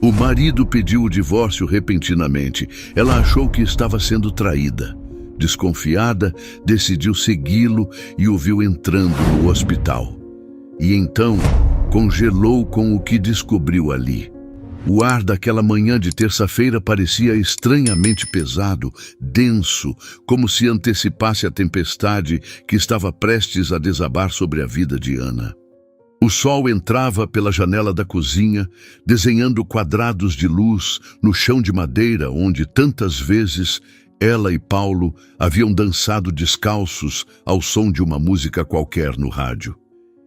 O marido pediu o divórcio repentinamente. Ela achou que estava sendo traída. Desconfiada, decidiu segui-lo e o viu entrando no hospital. E então, congelou com o que descobriu ali. O ar daquela manhã de terça-feira parecia estranhamente pesado, denso, como se antecipasse a tempestade que estava prestes a desabar sobre a vida de Ana. O sol entrava pela janela da cozinha, desenhando quadrados de luz no chão de madeira onde tantas vezes ela e Paulo haviam dançado descalços ao som de uma música qualquer no rádio.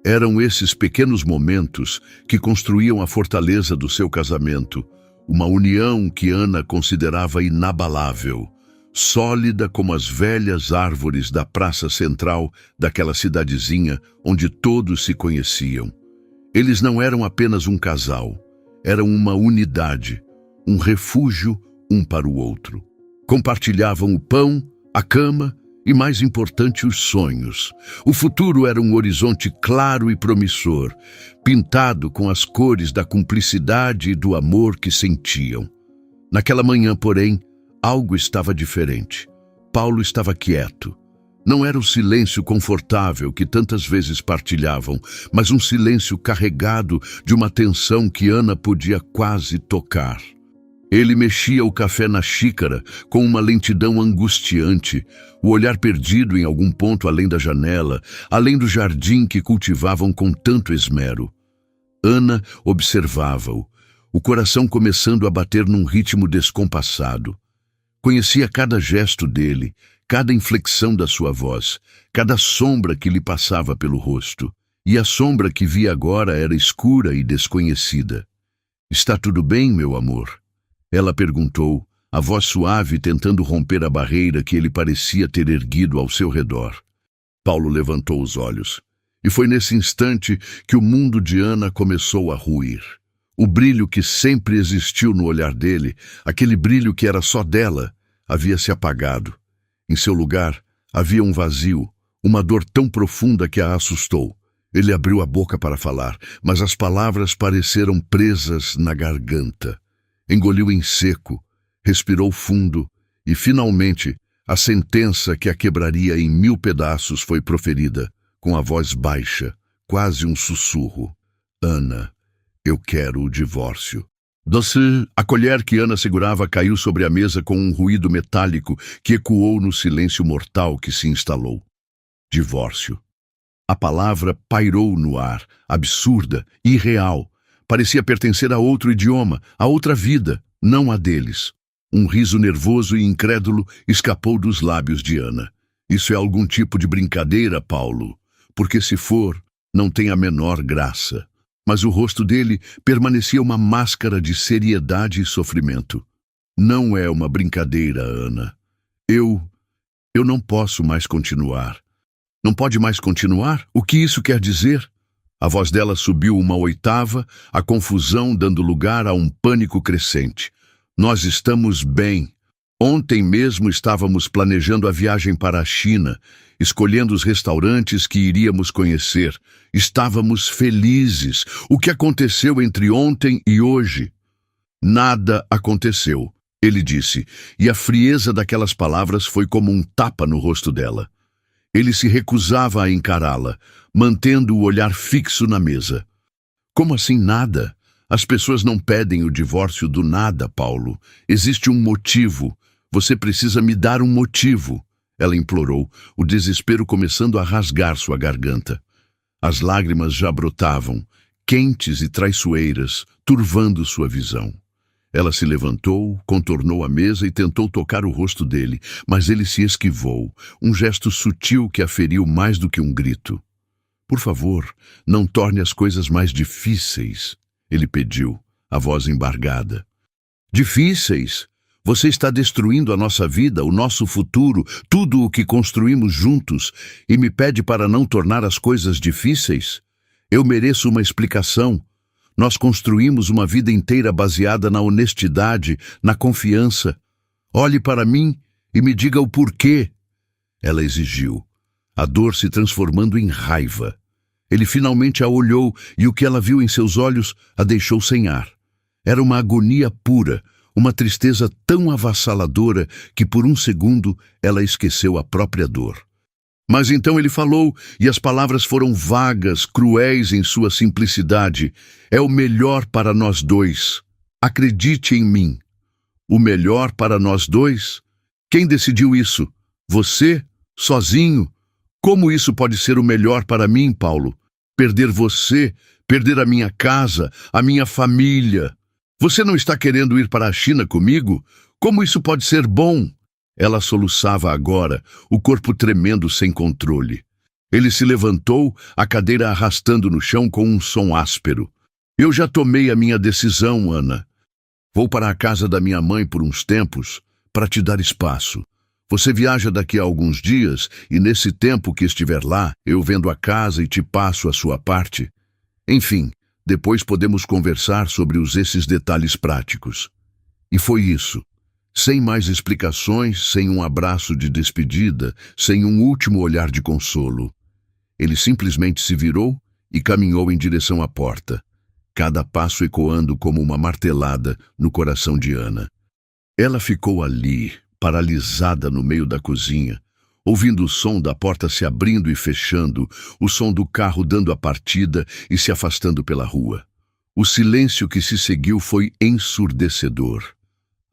Eram esses pequenos momentos que construíam a fortaleza do seu casamento, uma união que Ana considerava inabalável, sólida como as velhas árvores da praça central daquela cidadezinha onde todos se conheciam. Eles não eram apenas um casal, eram uma unidade, um refúgio um para o outro. Compartilhavam o pão, a cama e, mais importante, os sonhos. O futuro era um horizonte claro e promissor, pintado com as cores da cumplicidade e do amor que sentiam. Naquela manhã, porém, algo estava diferente. Paulo estava quieto. Não era o silêncio confortável que tantas vezes partilhavam, mas um silêncio carregado de uma tensão que Ana podia quase tocar. Ele mexia o café na xícara com uma lentidão angustiante, o olhar perdido em algum ponto além da janela, além do jardim que cultivavam com tanto esmero. Ana observava-o, o coração começando a bater num ritmo descompassado. Conhecia cada gesto dele, cada inflexão da sua voz, cada sombra que lhe passava pelo rosto. E a sombra que via agora era escura e desconhecida. "Está tudo bem, meu amor?" Ela perguntou, a voz suave tentando romper a barreira que ele parecia ter erguido ao seu redor. Paulo levantou os olhos. E foi nesse instante que o mundo de Ana começou a ruir. O brilho que sempre existiu no olhar dele, aquele brilho que era só dela, havia se apagado. Em seu lugar, havia um vazio, uma dor tão profunda que a assustou. Ele abriu a boca para falar, mas as palavras pareceram presas na garganta. Engoliu em seco, respirou fundo e, finalmente, a sentença que a quebraria em 1000 pedaços foi proferida, com a voz baixa, quase um sussurro. "Ana, eu quero o divórcio." A colher que Ana segurava caiu sobre a mesa com um ruído metálico que ecoou no silêncio mortal que se instalou. Divórcio. A palavra pairou no ar, absurda, irreal. Parecia pertencer a outro idioma, a outra vida, não a deles. Um riso nervoso e incrédulo escapou dos lábios de Ana. "Isso é algum tipo de brincadeira, Paulo? Porque se for, não tem a menor graça." Mas o rosto dele permanecia uma máscara de seriedade e sofrimento. "Não é uma brincadeira, Ana. Eu não posso mais continuar." "Não pode mais continuar? O que isso quer dizer?" A voz dela subiu uma oitava, a confusão dando lugar a um pânico crescente. "Nós estamos bem. Ontem mesmo estávamos planejando a viagem para a China, escolhendo os restaurantes que iríamos conhecer. Estávamos felizes. O que aconteceu entre ontem e hoje?" "Nada aconteceu", ele disse, e a frieza daquelas palavras foi como um tapa no rosto dela. Ele se recusava a encará-la, mantendo o olhar fixo na mesa. "Como assim nada? As pessoas não pedem o divórcio do nada, Paulo. Existe um motivo. Você precisa me dar um motivo." Ela implorou, o desespero começando a rasgar sua garganta. As lágrimas já brotavam, quentes e traiçoeiras, turvando sua visão. Ela se levantou, contornou a mesa e tentou tocar o rosto dele, mas ele se esquivou, um gesto sutil que a feriu mais do que um grito. "Por favor, não torne as coisas mais difíceis", ele pediu, a voz embargada. "Difíceis? Você está destruindo a nossa vida, o nosso futuro, tudo o que construímos juntos, e me pede para não tornar as coisas difíceis? Eu mereço uma explicação. Nós construímos uma vida inteira baseada na honestidade, na confiança. Olhe para mim e me diga o porquê." Ela exigiu, a dor se transformando em raiva. Ele finalmente a olhou e o que ela viu em seus olhos a deixou sem ar. Era uma agonia pura, uma tristeza tão avassaladora que por um segundo ela esqueceu a própria dor. Mas então ele falou, e as palavras foram vagas, cruéis em sua simplicidade. É o melhor para nós dois. Acredite em mim. O melhor para nós dois? Quem decidiu isso? Você? Sozinho? Como isso pode ser o melhor para mim, Paulo? Perder você, perder a minha casa, a minha família. Você não está querendo ir para a China comigo? Como isso pode ser bom? Ela soluçava agora, o corpo tremendo sem controle. Ele se levantou, a cadeira arrastando no chão com um som áspero. Eu já tomei a minha decisão, Ana. Vou para a casa da minha mãe por uns tempos, para te dar espaço. Você viaja daqui a alguns dias, e nesse tempo que estiver lá, eu vendo a casa e te passo a sua parte. Enfim, depois podemos conversar sobre esses detalhes práticos. E foi isso. Sem mais explicações, sem um abraço de despedida, sem um último olhar de consolo. Ele simplesmente se virou e caminhou em direção à porta, cada passo ecoando como uma martelada no coração de Ana. Ela ficou ali, paralisada no meio da cozinha, ouvindo o som da porta se abrindo e fechando, o som do carro dando a partida e se afastando pela rua. O silêncio que se seguiu foi ensurdecedor.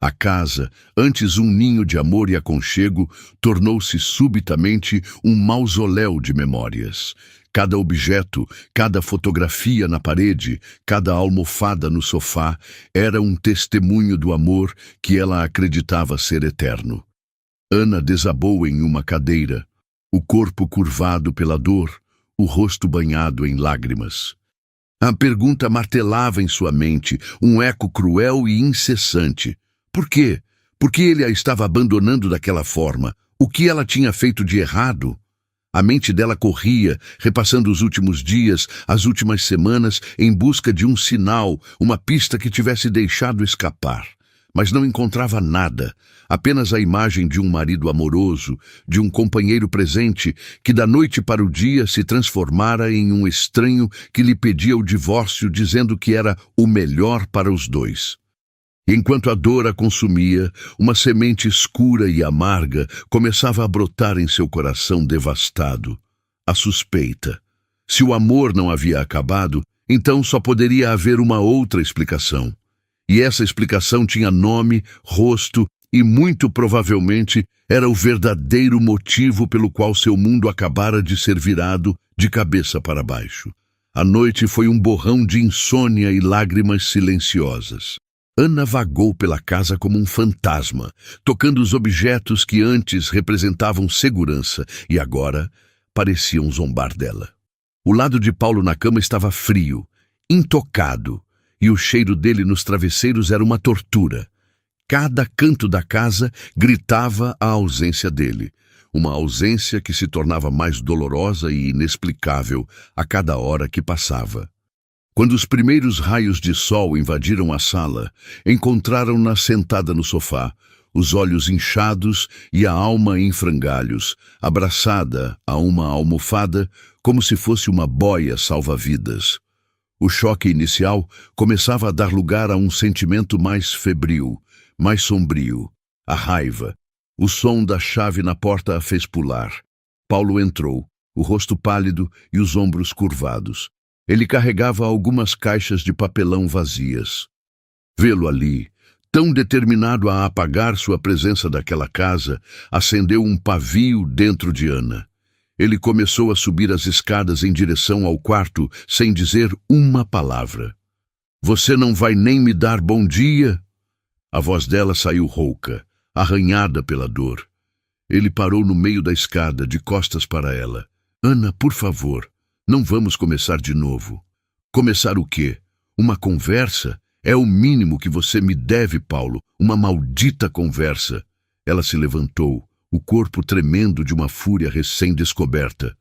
A casa, antes um ninho de amor e aconchego, tornou-se subitamente um mausoléu de memórias. Cada objeto, cada fotografia na parede, cada almofada no sofá era um testemunho do amor que ela acreditava ser eterno. Ana desabou em uma cadeira, o corpo curvado pela dor, o rosto banhado em lágrimas. A pergunta martelava em sua mente, um eco cruel e incessante. Por quê? Por que ele a estava abandonando daquela forma? O que ela tinha feito de errado? A mente dela corria, repassando os últimos dias, as últimas semanas, em busca de um sinal, uma pista que tivesse deixado escapar. Mas não encontrava nada, apenas a imagem de um marido amoroso, de um companheiro presente, que da noite para o dia se transformara em um estranho que lhe pedia o divórcio, dizendo que era o melhor para os dois. Enquanto a dor a consumia, uma semente escura e amarga começava a brotar em seu coração devastado. A suspeita. Se o amor não havia acabado, então só poderia haver uma outra explicação. E essa explicação tinha nome, rosto e, muito provavelmente, era o verdadeiro motivo pelo qual seu mundo acabara de ser virado de cabeça para baixo. A noite foi um borrão de insônia e lágrimas silenciosas. Ana vagou pela casa como um fantasma, tocando os objetos que antes representavam segurança e agora pareciam zombar dela. O lado de Paulo na cama estava frio, intocado, e o cheiro dele nos travesseiros era uma tortura. Cada canto da casa gritava a ausência dele, uma ausência que se tornava mais dolorosa e inexplicável a cada hora que passava. Quando os primeiros raios de sol invadiram a sala, encontraram-na sentada no sofá, os olhos inchados e a alma em frangalhos, abraçada a uma almofada como se fosse uma boia salva-vidas. O choque inicial começava a dar lugar a um sentimento mais febril, mais sombrio, a raiva. O som da chave na porta a fez pular. Paulo entrou, o rosto pálido e os ombros curvados. Ele carregava algumas caixas de papelão vazias. Vê-lo ali, tão determinado a apagar sua presença daquela casa, acendeu um pavio dentro de Ana. Ele começou a subir as escadas em direção ao quarto, sem dizer uma palavra. "Você não vai nem me dar bom dia?" A voz dela saiu rouca, arranhada pela dor. Ele parou no meio da escada, de costas para ela. "Ana, por favor. Não vamos começar de novo." "Começar o quê? Uma conversa? É o mínimo que você me deve, Paulo. Uma maldita conversa." Ela se levantou, o corpo tremendo de uma fúria recém-descoberta.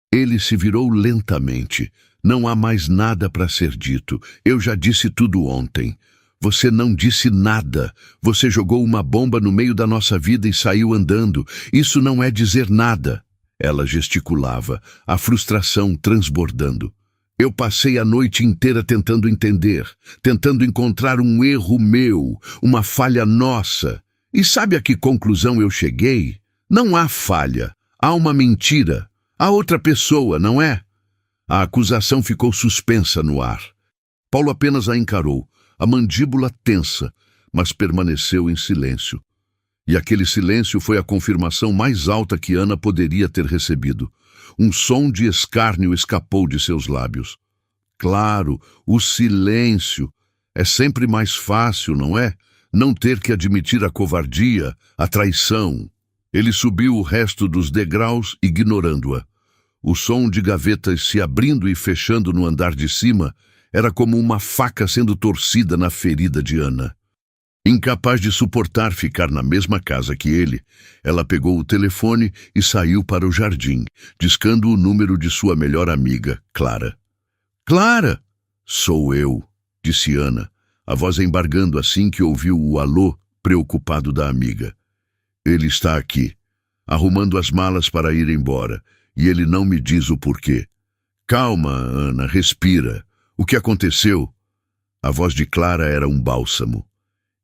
Ele se virou lentamente. "Não há mais nada para ser dito. Eu já disse tudo ontem." "Você não disse nada. Você jogou uma bomba no meio da nossa vida e saiu andando. Isso não é dizer nada." Ela gesticulava, a frustração transbordando. Eu passei a noite inteira tentando entender, tentando encontrar um erro meu, uma falha nossa. E sabe a que conclusão eu cheguei? Não há falha, há uma mentira. Há outra pessoa, não é? A acusação ficou suspensa no ar. Paulo apenas a encarou, a mandíbula tensa, mas permaneceu em silêncio. E aquele silêncio foi a confirmação mais alta que Ana poderia ter recebido. Um som de escárnio escapou de seus lábios. Claro, o silêncio. É sempre mais fácil, não é? Não ter que admitir a covardia, a traição. Ele subiu o resto dos degraus, ignorando-a. O som de gavetas se abrindo e fechando no andar de cima era como uma faca sendo torcida na ferida de Ana. Incapaz de suportar ficar na mesma casa que ele, ela pegou o telefone e saiu para o jardim, discando o número de sua melhor amiga, Clara. «Clara!» «Sou eu», disse Ana, a voz embargando assim que ouviu o alô preocupado da amiga. «Ele está aqui, arrumando as malas para ir embora, e ele não me diz o porquê. Calma, Ana, respira. O que aconteceu?» A voz de Clara era um bálsamo.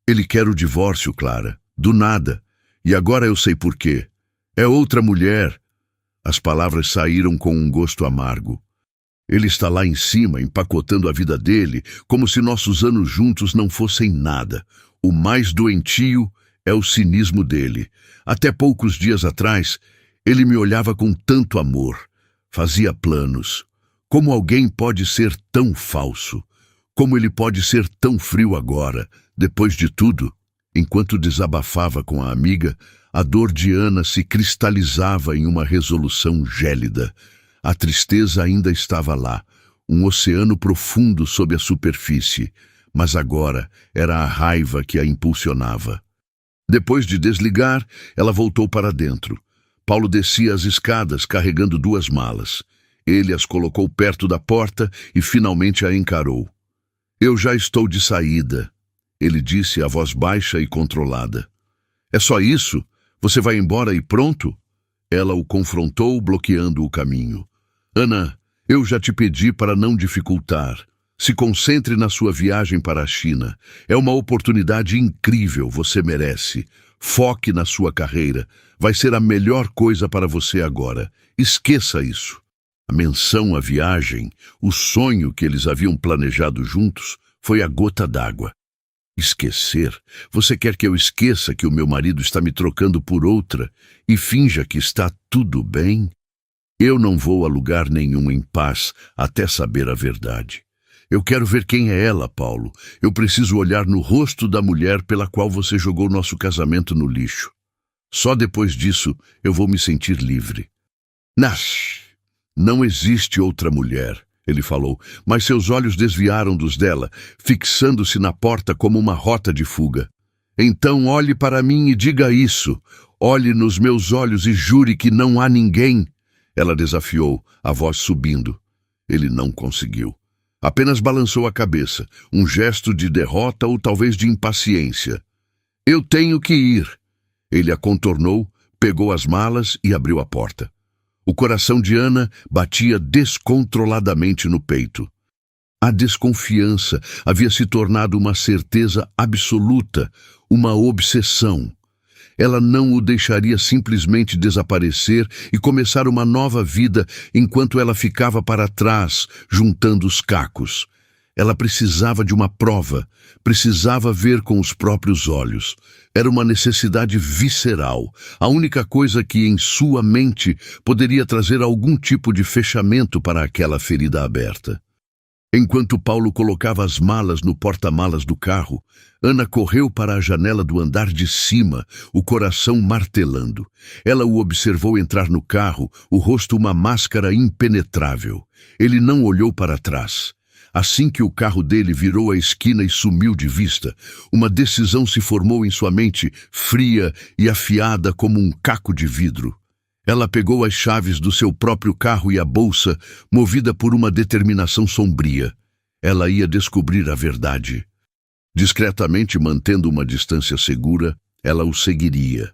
«Ele quer o divórcio, Clara, do nada, e agora eu sei por quê. É outra mulher». As palavras saíram com um gosto amargo. «Ele está lá em cima, empacotando a vida dele, como se nossos anos juntos não fossem nada. O mais doentio é o cinismo dele. Até poucos dias atrás, ele me olhava com tanto amor, fazia planos. Como alguém pode ser tão falso? Como ele pode ser tão frio agora, depois de tudo?» Enquanto desabafava com a amiga, a dor de Ana se cristalizava em uma resolução gélida. A tristeza ainda estava lá, um oceano profundo sob a superfície, mas agora era a raiva que a impulsionava. Depois de desligar, ela voltou para dentro. Paulo descia as escadas carregando 2 malas. Ele as colocou perto da porta e finalmente a encarou. «Eu já estou de saída», ele disse a voz baixa e controlada. «É só isso? Você vai embora e pronto?» Ela o confrontou, bloqueando o caminho. «Ana, eu já te pedi para não dificultar. Se concentre na sua viagem para a China. É uma oportunidade incrível, você merece. Foque na sua carreira. Vai ser a melhor coisa para você agora. Esqueça isso». A menção à viagem, o sonho que eles haviam planejado juntos, foi a gota d'água. «Esquecer? Você quer que eu esqueça que o meu marido está me trocando por outra e finja que está tudo bem? Eu não vou a lugar nenhum em paz até saber a verdade. Eu quero ver quem é ela, Paulo. Eu preciso olhar no rosto da mulher pela qual você jogou nosso casamento no lixo. Só depois disso eu vou me sentir livre». «Não existe outra mulher», ele falou, mas seus olhos desviaram dos dela, fixando-se na porta como uma rota de fuga. «Então olhe para mim e diga isso. Olhe nos meus olhos e jure que não há ninguém». Ela desafiou, a voz subindo. Ele não conseguiu. Apenas balançou a cabeça, um gesto de derrota ou talvez de impaciência. «Eu tenho que ir». Ele a contornou, pegou as malas e abriu a porta. O coração de Ana batia descontroladamente no peito. A desconfiança havia se tornado uma certeza absoluta, uma obsessão. Ela não o deixaria simplesmente desaparecer e começar uma nova vida enquanto ela ficava para trás, juntando os cacos. Ela precisava de uma prova, precisava ver com os próprios olhos. Era uma necessidade visceral, a única coisa que em sua mente poderia trazer algum tipo de fechamento para aquela ferida aberta. Enquanto Paulo colocava as malas no porta-malas do carro, Ana correu para a janela do andar de cima, o coração martelando. Ela o observou entrar no carro, o rosto uma máscara impenetrável. Ele não olhou para trás. Assim que o carro dele virou a esquina e sumiu de vista, uma decisão se formou em sua mente, fria e afiada como um caco de vidro. Ela pegou as chaves do seu próprio carro e a bolsa, movida por uma determinação sombria. Ela ia descobrir a verdade. Discretamente mantendo uma distância segura, ela o seguiria.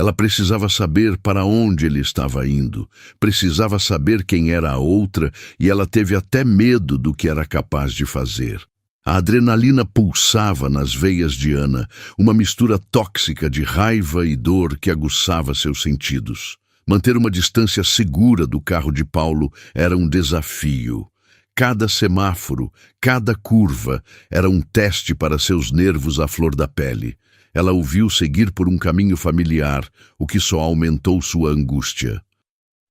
Ela precisava saber para onde ele estava indo, precisava saber quem era a outra, e ela teve até medo do que era capaz de fazer. A adrenalina pulsava nas veias de Ana, uma mistura tóxica de raiva e dor que aguçava seus sentidos. Manter uma distância segura do carro de Paulo era um desafio. Cada semáforo, cada curva era um teste para seus nervos à flor da pele. Ela o viu seguir por um caminho familiar, o que só aumentou sua angústia.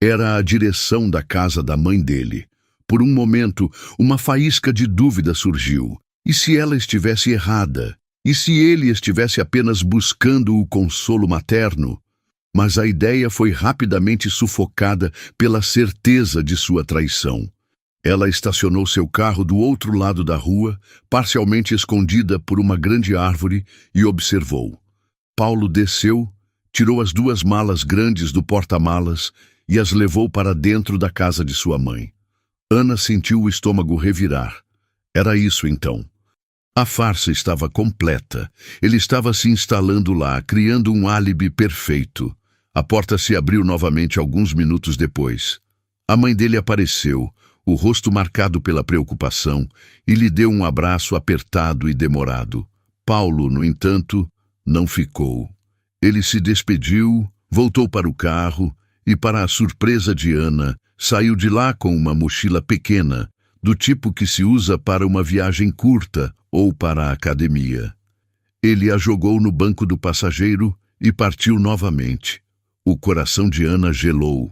Era a direção da casa da mãe dele. Por um momento, uma faísca de dúvida surgiu. E se ela estivesse errada? E se ele estivesse apenas buscando o consolo materno? Mas a ideia foi rapidamente sufocada pela certeza de sua traição. Ela estacionou seu carro do outro lado da rua, parcialmente escondida por uma grande árvore, e observou. Paulo desceu, tirou as 2 malas grandes do porta-malas e as levou para dentro da casa de sua mãe. Ana sentiu o estômago revirar. Era isso então. A farsa estava completa. Ele estava se instalando lá, criando um álibi perfeito. A porta se abriu novamente alguns minutos depois. A mãe dele apareceu, o rosto marcado pela preocupação, e lhe deu um abraço apertado e demorado. Paulo, no entanto, não ficou. Ele se despediu, voltou para o carro e, para a surpresa de Ana, saiu de lá com uma mochila pequena, do tipo que se usa para uma viagem curta ou para a academia. Ele a jogou no banco do passageiro e partiu novamente. O coração de Ana gelou.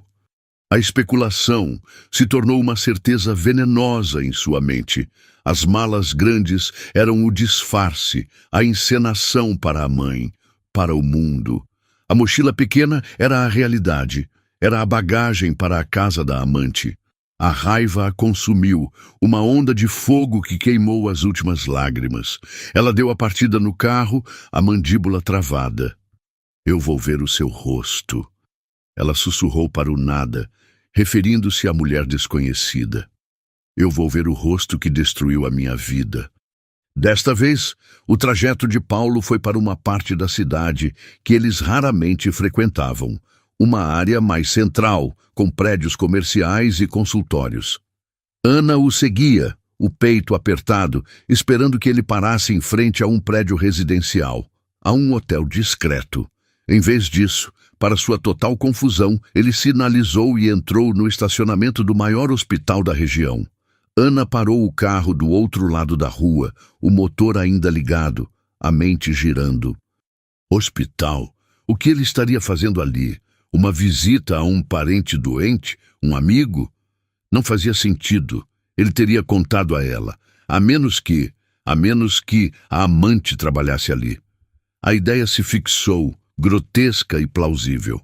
A especulação se tornou uma certeza venenosa em sua mente. As malas grandes eram o disfarce, a encenação para a mãe, para o mundo. A mochila pequena era a realidade, era a bagagem para a casa da amante. A raiva a consumiu, uma onda de fogo que queimou as últimas lágrimas. Ela deu a partida no carro, a mandíbula travada. Eu vou ver o seu rosto. Ela sussurrou para o nada, referindo-se à mulher desconhecida. Eu vou ver o rosto que destruiu a minha vida. Desta vez, o trajeto de Paulo foi para uma parte da cidade que eles raramente frequentavam, uma área mais central, com prédios comerciais e consultórios. Ana o seguia, o peito apertado, esperando que ele parasse em frente a um prédio residencial, a um hotel discreto. Em vez disso, para sua total confusão, ele sinalizou e entrou no estacionamento do maior hospital da região. Ana parou o carro do outro lado da rua, o motor ainda ligado, a mente girando. Hospital? O que ele estaria fazendo ali? Uma visita a um parente doente? Um amigo? Não fazia sentido. Ele teria contado a ela, a menos que a amante trabalhasse ali. A ideia se fixou, grotesca e plausível.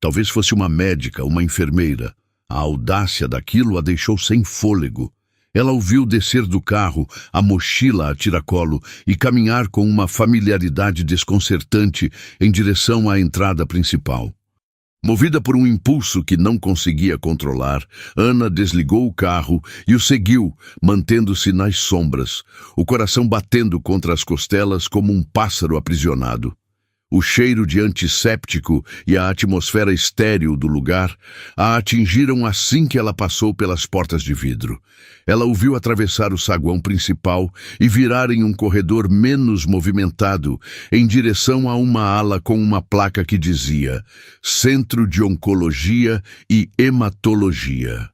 Talvez fosse uma médica, uma enfermeira. A audácia daquilo a deixou sem fôlego. Ela o viu descer do carro, a mochila a tiracolo, e caminhar com uma familiaridade desconcertante em direção à entrada principal. Movida por um impulso que não conseguia controlar, Ana desligou o carro e o seguiu, mantendo-se nas sombras, o coração batendo contra as costelas como um pássaro aprisionado. O cheiro de antisséptico e a atmosfera estéril do lugar a atingiram assim que ela passou pelas portas de vidro. Ela o viu atravessar o saguão principal e virar em um corredor menos movimentado, em direção a uma ala com uma placa que dizia Centro de Oncologia e Hematologia.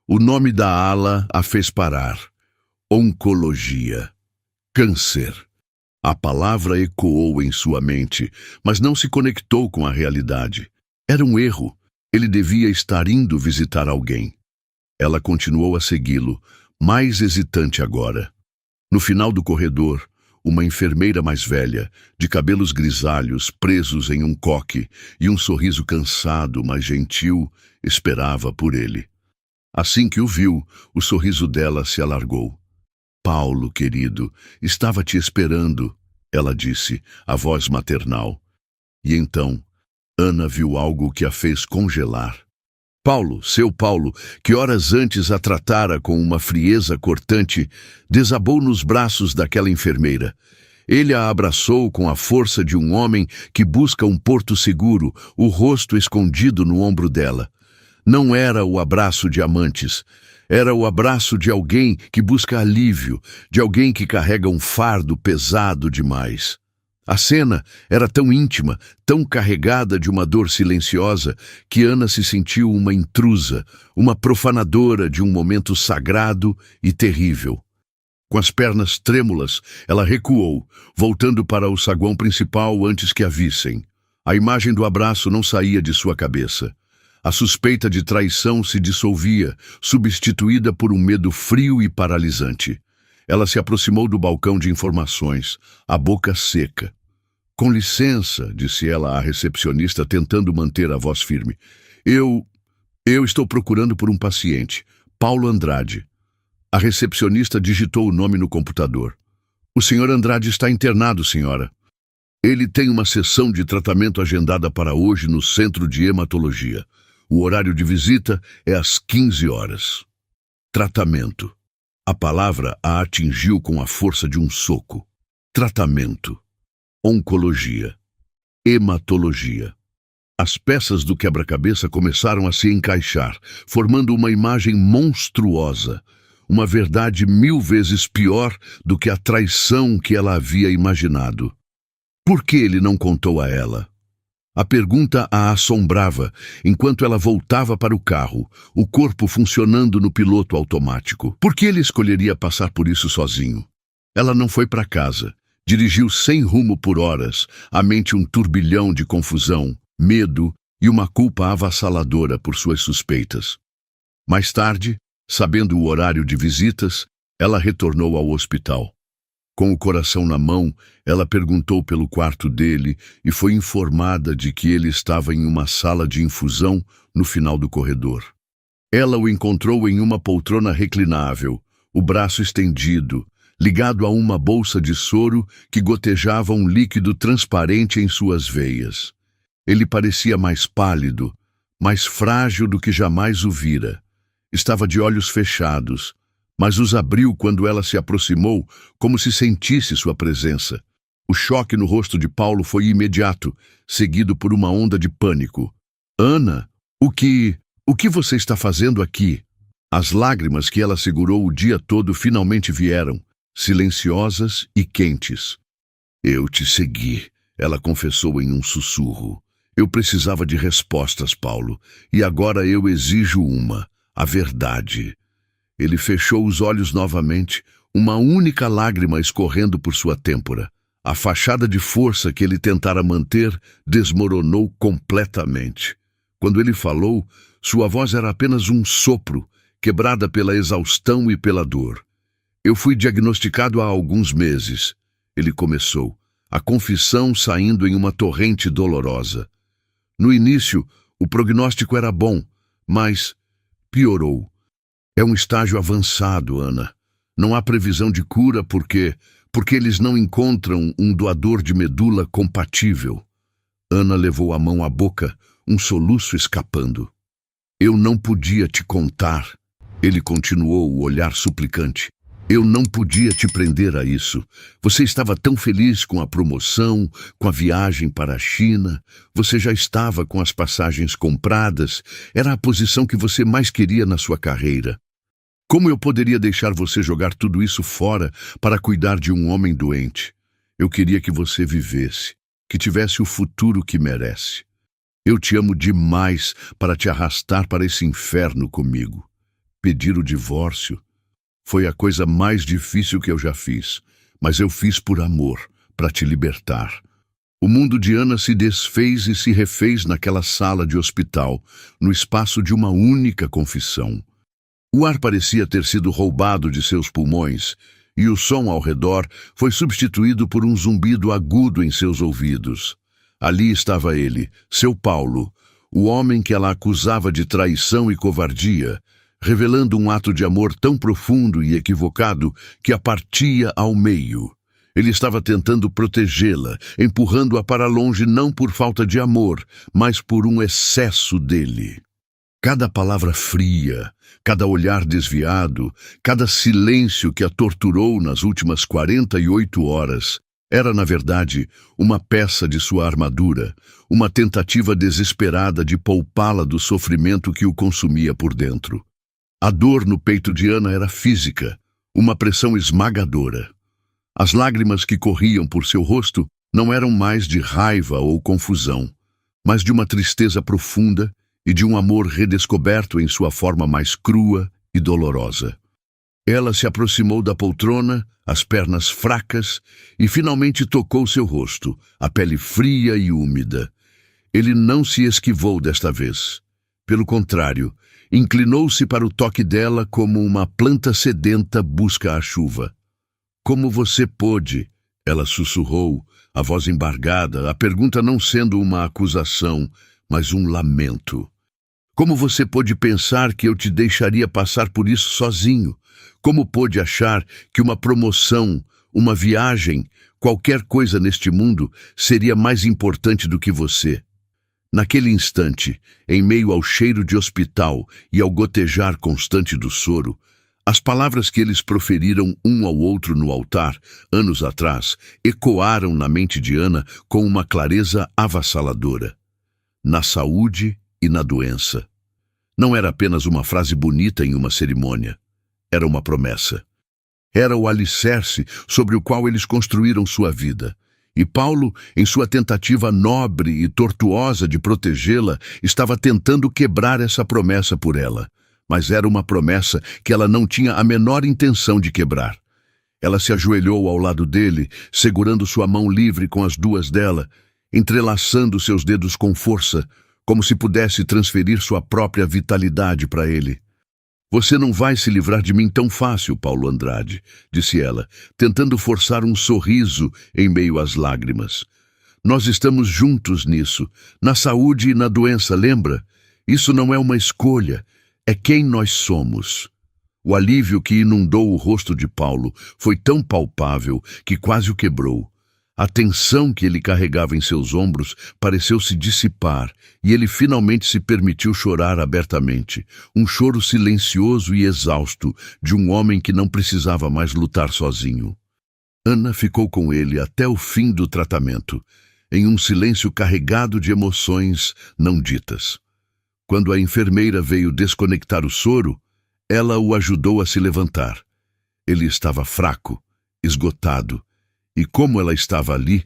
O nome da ala a fez parar. Oncologia. Câncer. A palavra ecoou em sua mente, mas não se conectou com a realidade. Era um erro. Ele devia estar indo visitar alguém. Ela continuou a segui-lo, mais hesitante agora. No final do corredor, uma enfermeira mais velha, de cabelos grisalhos presos em um coque e um sorriso cansado, mas gentil, esperava por ele. Assim que o viu, o sorriso dela se alargou. Paulo, querido, estava te esperando, ela disse, a voz maternal. E então, Ana viu algo que a fez congelar. Paulo, seu Paulo, que horas antes a tratara com uma frieza cortante, desabou nos braços daquela enfermeira. Ele a abraçou com a força de um homem que busca um porto seguro, o rosto escondido no ombro dela. Não era o abraço de amantes. Era o abraço de alguém que busca alívio, de alguém que carrega um fardo pesado demais. A cena era tão íntima, tão carregada de uma dor silenciosa, que Ana se sentiu uma intrusa, uma profanadora de um momento sagrado e terrível. Com as pernas trêmulas, ela recuou, voltando para o saguão principal antes que a vissem. A imagem do abraço não saía de sua cabeça. A suspeita de traição se dissolvia, substituída por um medo frio e paralisante. Ela se aproximou do balcão de informações, a boca seca. "Com licença", disse ela à recepcionista, tentando manter a voz firme. Eu estou procurando por um paciente, Paulo Andrade." A recepcionista digitou o nome no computador. "O senhor Andrade está internado, senhora. Ele tem uma sessão de tratamento agendada para hoje no Centro de Hematologia. O horário de visita é às 15 horas. Tratamento." A palavra a atingiu com a força de um soco. Tratamento. Oncologia. Hematologia. As peças do quebra-cabeça começaram a se encaixar, formando uma imagem monstruosa. Uma verdade 1000 vezes pior do que a traição que ela havia imaginado. Por que ele não contou a ela? A pergunta a assombrava, enquanto ela voltava para o carro, o corpo funcionando no piloto automático. Por que ele escolheria passar por isso sozinho? Ela não foi para casa. Dirigiu sem rumo por horas, a mente um turbilhão de confusão, medo e uma culpa avassaladora por suas suspeitas. Mais tarde, sabendo o horário de visitas, ela retornou ao hospital. Com o coração na mão, ela perguntou pelo quarto dele e foi informada de que ele estava em uma sala de infusão no final do corredor. Ela o encontrou em uma poltrona reclinável, o braço estendido, ligado a uma bolsa de soro que gotejava um líquido transparente em suas veias. Ele parecia mais pálido, mais frágil do que jamais o vira. Estava de olhos fechados, mas os abriu quando ela se aproximou, como se sentisse sua presença. O choque no rosto de Paulo foi imediato, seguido por uma onda de pânico. "Ana, o que você está fazendo aqui?" As lágrimas que ela segurou o dia todo finalmente vieram, silenciosas e quentes. "Eu te segui", ela confessou em um sussurro. "Eu precisava de respostas, Paulo, e agora eu exijo uma. A verdade." Ele fechou os olhos novamente, uma única lágrima escorrendo por sua têmpora. A fachada de força que ele tentara manter desmoronou completamente. Quando ele falou, sua voz era apenas um sopro, quebrada pela exaustão e pela dor. "Eu fui diagnosticado há alguns meses", ele começou, a confissão saindo em uma torrente dolorosa. "No início, o prognóstico era bom, mas piorou. É um estágio avançado, Ana. Não há previsão de cura porque eles não encontram um doador de medula compatível." Ana levou a mão à boca, um soluço escapando. "Eu não podia te contar", ele continuou, o olhar suplicante. "Eu não podia te prender a isso. Você estava tão feliz com a promoção, com a viagem para a China. Você já estava com as passagens compradas. Era a posição que você mais queria na sua carreira. Como eu poderia deixar você jogar tudo isso fora para cuidar de um homem doente? Eu queria que você vivesse, que tivesse o futuro que merece. Eu te amo demais para te arrastar para esse inferno comigo. Pedir o divórcio foi a coisa mais difícil que eu já fiz, mas eu fiz por amor, para te libertar." O mundo de Ana se desfez e se refez naquela sala de hospital, no espaço de uma única confissão. O ar parecia ter sido roubado de seus pulmões, e o som ao redor foi substituído por um zumbido agudo em seus ouvidos. Ali estava ele, seu Paulo, o homem que ela acusava de traição e covardia, revelando um ato de amor tão profundo e equivocado que a partia ao meio. Ele estava tentando protegê-la, empurrando-a para longe não por falta de amor, mas por um excesso dele. Cada palavra fria, cada olhar desviado, cada silêncio que a torturou nas últimas 48 horas Era, na verdade, uma peça de sua armadura, uma tentativa desesperada de poupá-la do sofrimento que o consumia por dentro. A dor no peito de Ana era física, uma pressão esmagadora. As lágrimas que corriam por seu rosto não eram mais de raiva ou confusão, mas de uma tristeza profunda e de um amor redescoberto em sua forma mais crua e dolorosa. Ela se aproximou da poltrona, as pernas fracas, e finalmente tocou seu rosto, a pele fria e úmida. Ele não se esquivou desta vez. Pelo contrário, inclinou-se para o toque dela como uma planta sedenta busca a chuva. "Como você pôde?" ela sussurrou, a voz embargada, a pergunta não sendo uma acusação, mas um lamento. "Como você pôde pensar que eu te deixaria passar por isso sozinho? Como pôde achar que uma promoção, uma viagem, qualquer coisa neste mundo seria mais importante do que você?" Naquele instante, em meio ao cheiro de hospital e ao gotejar constante do soro, as palavras que eles proferiram um ao outro no altar, anos atrás, ecoaram na mente de Ana com uma clareza avassaladora. Na saúde e na doença. Não era apenas uma frase bonita em uma cerimônia. Era uma promessa. Era o alicerce sobre o qual eles construíram sua vida. E Paulo, em sua tentativa nobre e tortuosa de protegê-la, estava tentando quebrar essa promessa por ela. Mas era uma promessa que ela não tinha a menor intenção de quebrar. Ela se ajoelhou ao lado dele, segurando sua mão livre com as duas dela, entrelaçando seus dedos com força, como se pudesse transferir sua própria vitalidade para ele. "Você não vai se livrar de mim tão fácil, Paulo Andrade", disse ela, tentando forçar um sorriso em meio às lágrimas. "Nós estamos juntos nisso, na saúde e na doença, lembra? Isso não é uma escolha, é quem nós somos." O alívio que inundou o rosto de Paulo foi tão palpável que quase o quebrou. A tensão que ele carregava em seus ombros pareceu se dissipar e ele finalmente se permitiu chorar abertamente, um choro silencioso e exausto de um homem que não precisava mais lutar sozinho. Ana ficou com ele até o fim do tratamento, em um silêncio carregado de emoções não ditas. Quando a enfermeira veio desconectar o soro, ela o ajudou a se levantar. Ele estava fraco, esgotado, e como ela estava ali,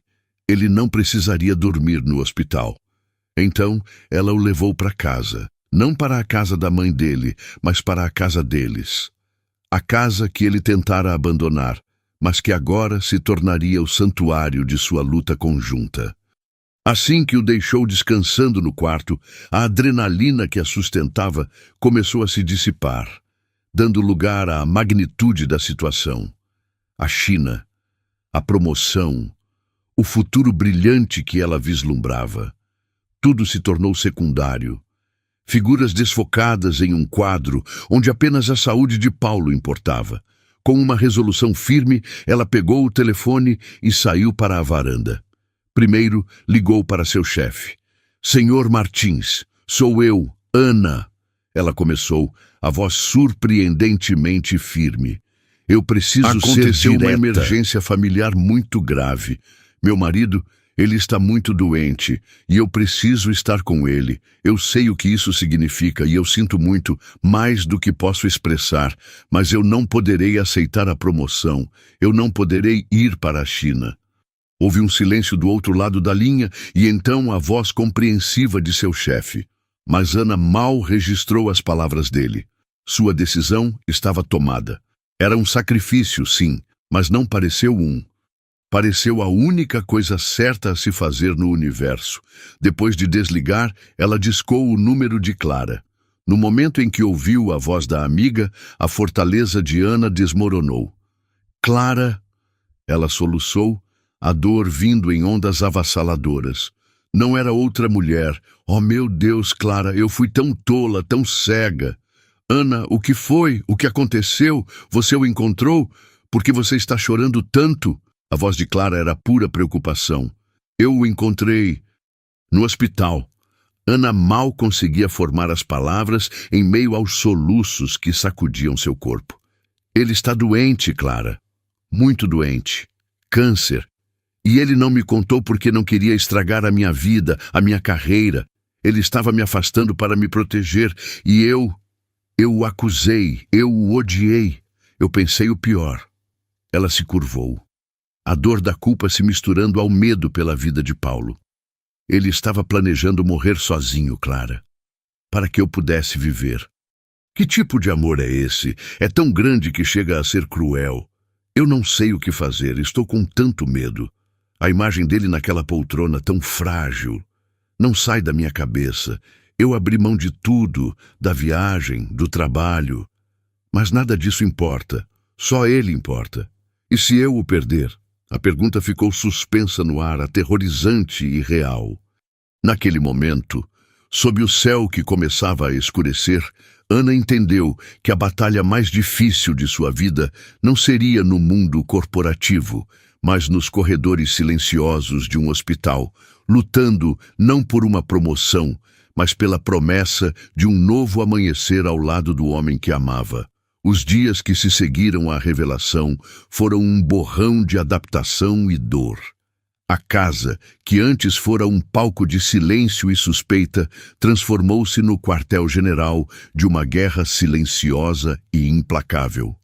ele não precisaria dormir no hospital. Então, ela o levou para casa, não para a casa da mãe dele, mas para a casa deles. A casa que ele tentara abandonar, mas que agora se tornaria o santuário de sua luta conjunta. Assim que o deixou descansando no quarto, a adrenalina que a sustentava começou a se dissipar, dando lugar à magnitude da situação. A China, a promoção, o futuro brilhante que ela vislumbrava. Tudo se tornou secundário. Figuras desfocadas em um quadro onde apenas a saúde de Paulo importava. Com uma resolução firme, ela pegou o telefone e saiu para a varanda. Primeiro, ligou para seu chefe. "Senhor Martins, sou eu, Ana." Ela começou, a voz surpreendentemente firme. "Eu preciso ser direta. Uma emergência familiar muito grave. Meu marido, ele está muito doente e eu preciso estar com ele. Eu sei o que isso significa e eu sinto muito, mais do que posso expressar, mas eu não poderei aceitar a promoção. Eu não poderei ir para a China." Houve um silêncio do outro lado da linha e então a voz compreensiva de seu chefe. Mas Ana mal registrou as palavras dele. Sua decisão estava tomada. Era um sacrifício, sim, mas não pareceu um. Pareceu a única coisa certa a se fazer no universo. Depois de desligar, ela discou o número de Clara. No momento em que ouviu a voz da amiga, a fortaleza de Ana desmoronou. "Clara", ela soluçou, a dor vindo em ondas avassaladoras. Não era outra mulher. "Oh, meu Deus, Clara, eu fui tão tola, tão cega." "Ana, o que foi? O que aconteceu? Você o encontrou? Por que você está chorando tanto?" A voz de Clara era pura preocupação. "Eu o encontrei no hospital." Ana mal conseguia formar as palavras em meio aos soluços que sacudiam seu corpo. "Ele está doente, Clara. Muito doente. Câncer. E ele não me contou porque não queria estragar a minha vida, a minha carreira. Ele estava me afastando para me proteger e eu o acusei, eu o odiei. Eu pensei o pior. Ela se curvou. A dor da culpa se misturando ao medo pela vida de Paulo. Ele estava planejando morrer sozinho, Clara, para que eu pudesse viver. Que tipo de amor é esse? É tão grande que chega a ser cruel. Eu não sei o que fazer, estou com tanto medo. A imagem dele naquela poltrona tão frágil não sai da minha cabeça. Eu abri mão de tudo, da viagem, do trabalho. Mas nada disso importa. Só ele importa. E se eu o perder? A pergunta ficou suspensa no ar, aterrorizante e real. Naquele momento, sob o céu que começava a escurecer, Ana entendeu que a batalha mais difícil de sua vida não seria no mundo corporativo, mas nos corredores silenciosos de um hospital, lutando não por uma promoção, mas pela promessa de um novo amanhecer ao lado do homem que amava. Os dias que se seguiram à revelação foram um borrão de adaptação e dor. A casa, que antes fora um palco de silêncio e suspeita, transformou-se no quartel-general de uma guerra silenciosa e implacável.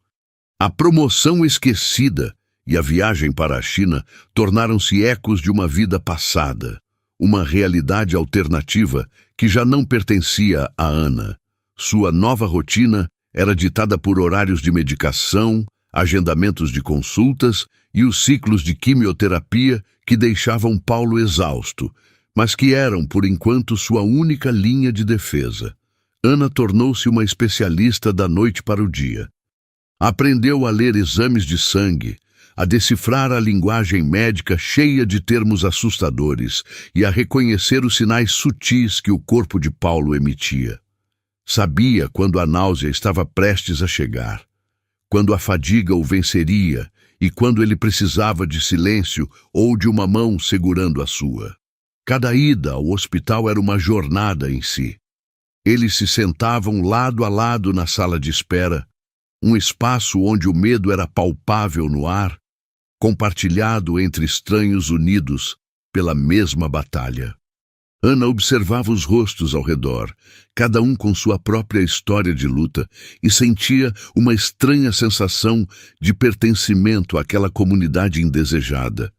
A promoção esquecida e a viagem para a China tornaram-se ecos de uma vida passada, uma realidade alternativa que já não pertencia a Ana. Sua nova rotina era ditada por horários de medicação, agendamentos de consultas e os ciclos de quimioterapia que deixavam Paulo exausto, mas que eram, por enquanto, sua única linha de defesa. Ana tornou-se uma especialista da noite para o dia. Aprendeu a ler exames de sangue, a decifrar a linguagem médica cheia de termos assustadores e a reconhecer os sinais sutis que o corpo de Paulo emitia. Sabia quando a náusea estava prestes a chegar, quando a fadiga o venceria e quando ele precisava de silêncio ou de uma mão segurando a sua. Cada ida ao hospital era uma jornada em si. Eles se sentavam lado a lado na sala de espera, um espaço onde o medo era palpável no ar, compartilhado entre estranhos unidos pela mesma batalha. Ana observava os rostos ao redor, cada um com sua própria história de luta, e sentia uma estranha sensação de pertencimento àquela comunidade indesejada.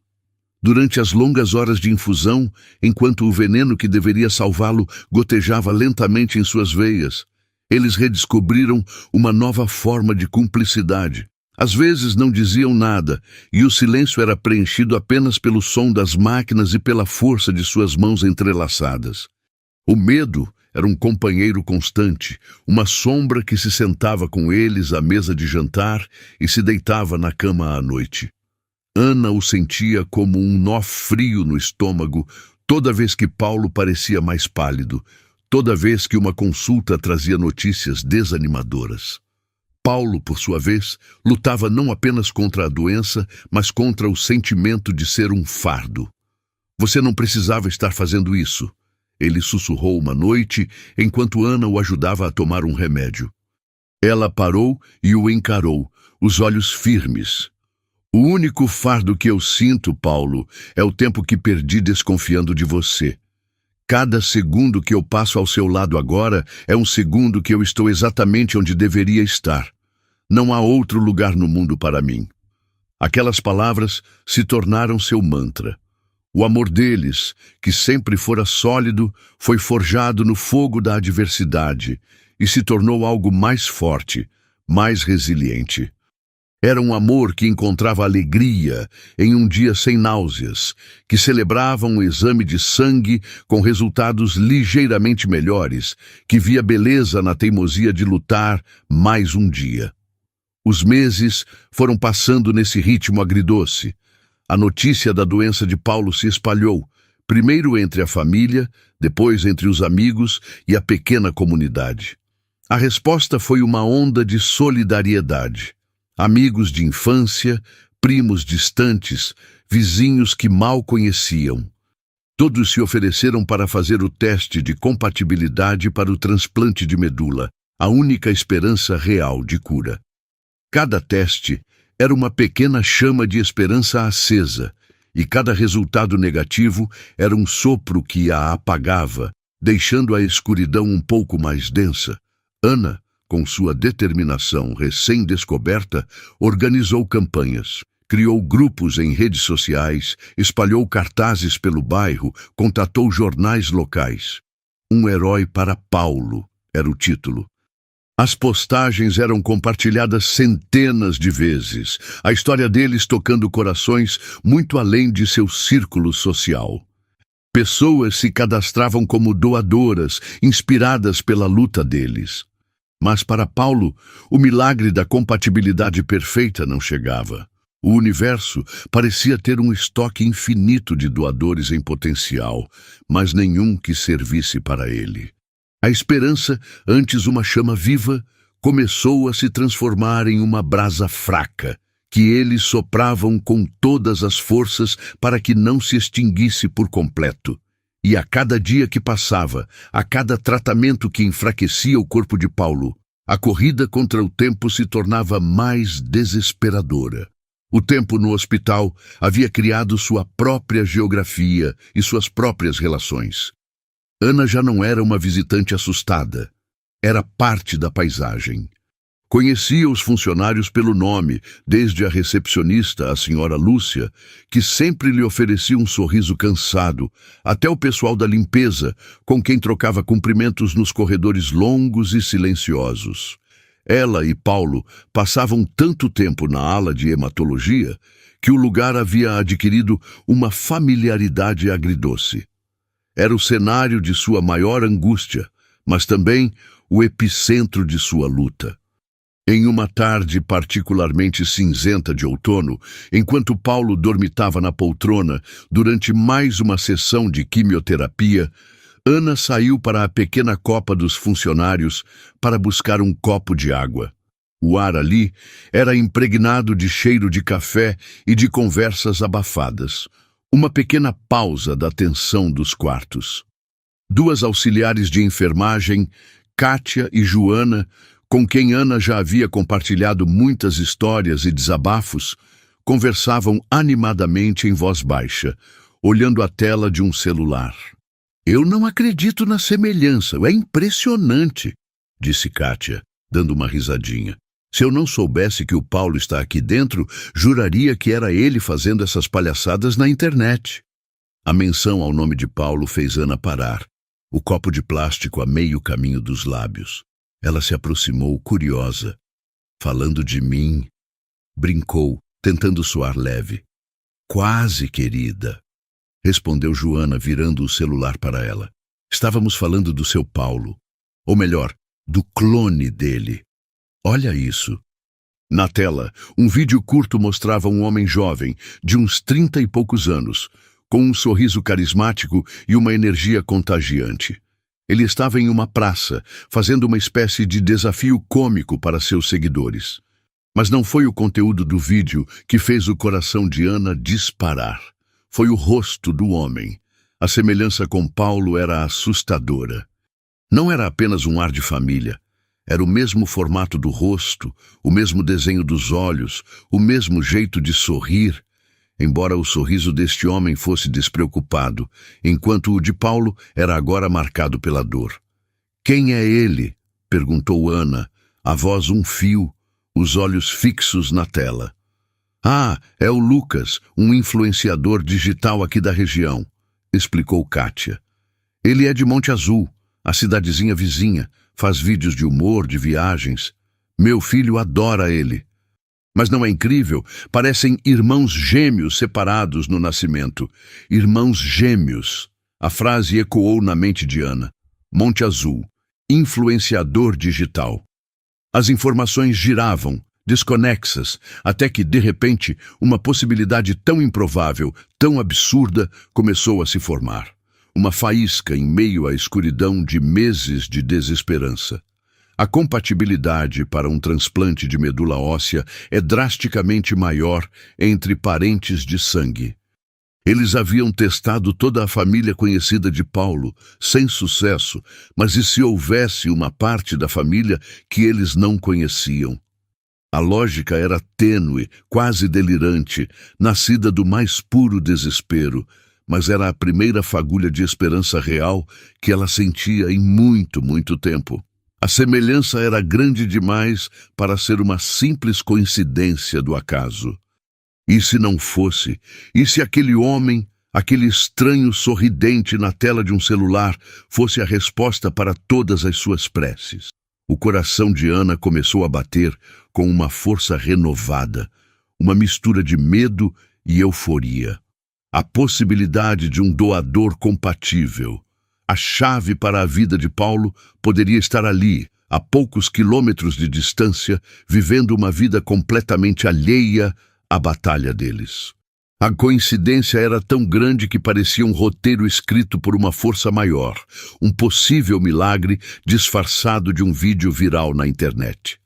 Durante as longas horas de infusão, enquanto o veneno que deveria salvá-lo gotejava lentamente em suas veias, eles redescobriram uma nova forma de cumplicidade. Às vezes não diziam nada, e o silêncio era preenchido apenas pelo som das máquinas e pela força de suas mãos entrelaçadas. O medo era um companheiro constante, uma sombra que se sentava com eles à mesa de jantar e se deitava na cama à noite. Ana o sentia como um nó frio no estômago toda vez que Paulo parecia mais pálido, toda vez que uma consulta trazia notícias desanimadoras. Paulo, por sua vez, lutava não apenas contra a doença, mas contra o sentimento de ser um fardo. Você não precisava estar fazendo isso, ele sussurrou uma noite, enquanto Ana o ajudava a tomar um remédio. Ela parou e o encarou, os olhos firmes. O único fardo que eu sinto, Paulo, é o tempo que perdi desconfiando de você. Cada segundo que eu passo ao seu lado agora é um segundo que eu estou exatamente onde deveria estar. Não há outro lugar no mundo para mim. Aquelas palavras se tornaram seu mantra. O amor deles, que sempre fora sólido, foi forjado no fogo da adversidade e se tornou algo mais forte, mais resiliente. Era um amor que encontrava alegria em um dia sem náuseas, que celebrava um exame de sangue com resultados ligeiramente melhores, que via beleza na teimosia de lutar mais um dia. Os meses foram passando nesse ritmo agridoce. A notícia da doença de Paulo se espalhou, primeiro entre a família, depois entre os amigos e a pequena comunidade. A resposta foi uma onda de solidariedade. Amigos de infância, primos distantes, vizinhos que mal conheciam. Todos se ofereceram para fazer o teste de compatibilidade para o transplante de medula, a única esperança real de cura. Cada teste era uma pequena chama de esperança acesa, e cada resultado negativo era um sopro que a apagava, deixando a escuridão um pouco mais densa. Ana, com sua determinação recém-descoberta, organizou campanhas, criou grupos em redes sociais, espalhou cartazes pelo bairro, contatou jornais locais. Um herói para Paulo era o título. As postagens eram compartilhadas centenas de vezes, a história deles tocando corações muito além de seu círculo social. Pessoas se cadastravam como doadoras, inspiradas pela luta deles. Mas para Paulo, o milagre da compatibilidade perfeita não chegava. O universo parecia ter um estoque infinito de doadores em potencial, mas nenhum que servisse para ele. A esperança, antes uma chama viva, começou a se transformar em uma brasa fraca, que eles sopravam com todas as forças para que não se extinguisse por completo. E a cada dia que passava, a cada tratamento que enfraquecia o corpo de Paulo, a corrida contra o tempo se tornava mais desesperadora. O tempo no hospital havia criado sua própria geografia e suas próprias relações. Ana já não era uma visitante assustada. Era parte da paisagem. Conhecia os funcionários pelo nome, desde a recepcionista, a senhora Lúcia, que sempre lhe oferecia um sorriso cansado, até o pessoal da limpeza, com quem trocava cumprimentos nos corredores longos e silenciosos. Ela e Paulo passavam tanto tempo na ala de hematologia que o lugar havia adquirido uma familiaridade agridoce. Era o cenário de sua maior angústia, mas também o epicentro de sua luta. Em uma tarde particularmente cinzenta de outono, enquanto Paulo dormitava na poltrona durante mais uma sessão de quimioterapia, Ana saiu para a pequena copa dos funcionários para buscar um copo de água. O ar ali era impregnado de cheiro de café e de conversas abafadas. Uma pequena pausa da tensão dos quartos. Duas auxiliares de enfermagem, Kátia e Joana, com quem Ana já havia compartilhado muitas histórias e desabafos, conversavam animadamente em voz baixa, olhando a tela de um celular. "Eu não acredito na semelhança, é impressionante", disse Kátia, dando uma risadinha. "Se eu não soubesse que o Paulo está aqui dentro, juraria que era ele fazendo essas palhaçadas na internet." A menção ao nome de Paulo fez Ana parar, o copo de plástico a meio caminho dos lábios. Ela se aproximou, curiosa. "Falando de mim", brincou, tentando soar leve. "Quase, querida", respondeu Joana, virando o celular para ela. "Estávamos falando do seu Paulo. Ou melhor, do clone dele. Olha isso." Na tela, um vídeo curto mostrava um homem jovem, de uns 30 e poucos anos, com um sorriso carismático e uma energia contagiante. Ele estava em uma praça, fazendo uma espécie de desafio cômico para seus seguidores. Mas não foi o conteúdo do vídeo que fez o coração de Ana disparar. Foi o rosto do homem. A semelhança com Paulo era assustadora. Não era apenas um ar de família. Era o mesmo formato do rosto, o mesmo desenho dos olhos, o mesmo jeito de sorrir, embora o sorriso deste homem fosse despreocupado, enquanto o de Paulo era agora marcado pela dor. "Quem é ele?" perguntou Ana, a voz um fio, os olhos fixos na tela. "Ah, é o Lucas, um influenciador digital aqui da região", explicou Kátia. "Ele é de Monte Azul, a cidadezinha vizinha, faz vídeos de humor, de viagens. Meu filho adora ele." Mas não é incrível? Parecem irmãos gêmeos separados no nascimento. Irmãos gêmeos. A frase ecoou na mente de Ana. Monte Azul. Influenciador digital. As informações giravam, desconexas, até que, de repente, uma possibilidade tão improvável, tão absurda, começou a se formar. Uma faísca em meio à escuridão de meses de desesperança. A compatibilidade para um transplante de medula óssea é drasticamente maior entre parentes de sangue. Eles haviam testado toda a família conhecida de Paulo, sem sucesso, mas e se houvesse uma parte da família que eles não conheciam? A lógica era tênue, quase delirante, nascida do mais puro desespero, mas era a primeira fagulha de esperança real que ela sentia em muito, muito tempo. A semelhança era grande demais para ser uma simples coincidência do acaso. E se não fosse? E se aquele homem, aquele estranho sorridente na tela de um celular, fosse a resposta para todas as suas preces? O coração de Ana começou a bater com uma força renovada, uma mistura de medo e euforia. A possibilidade de um doador compatível. A chave para a vida de Paulo poderia estar ali, a poucos quilômetros de distância, vivendo uma vida completamente alheia à batalha deles. A coincidência era tão grande que parecia um roteiro escrito por uma força maior, um possível milagre disfarçado de um vídeo viral na internet.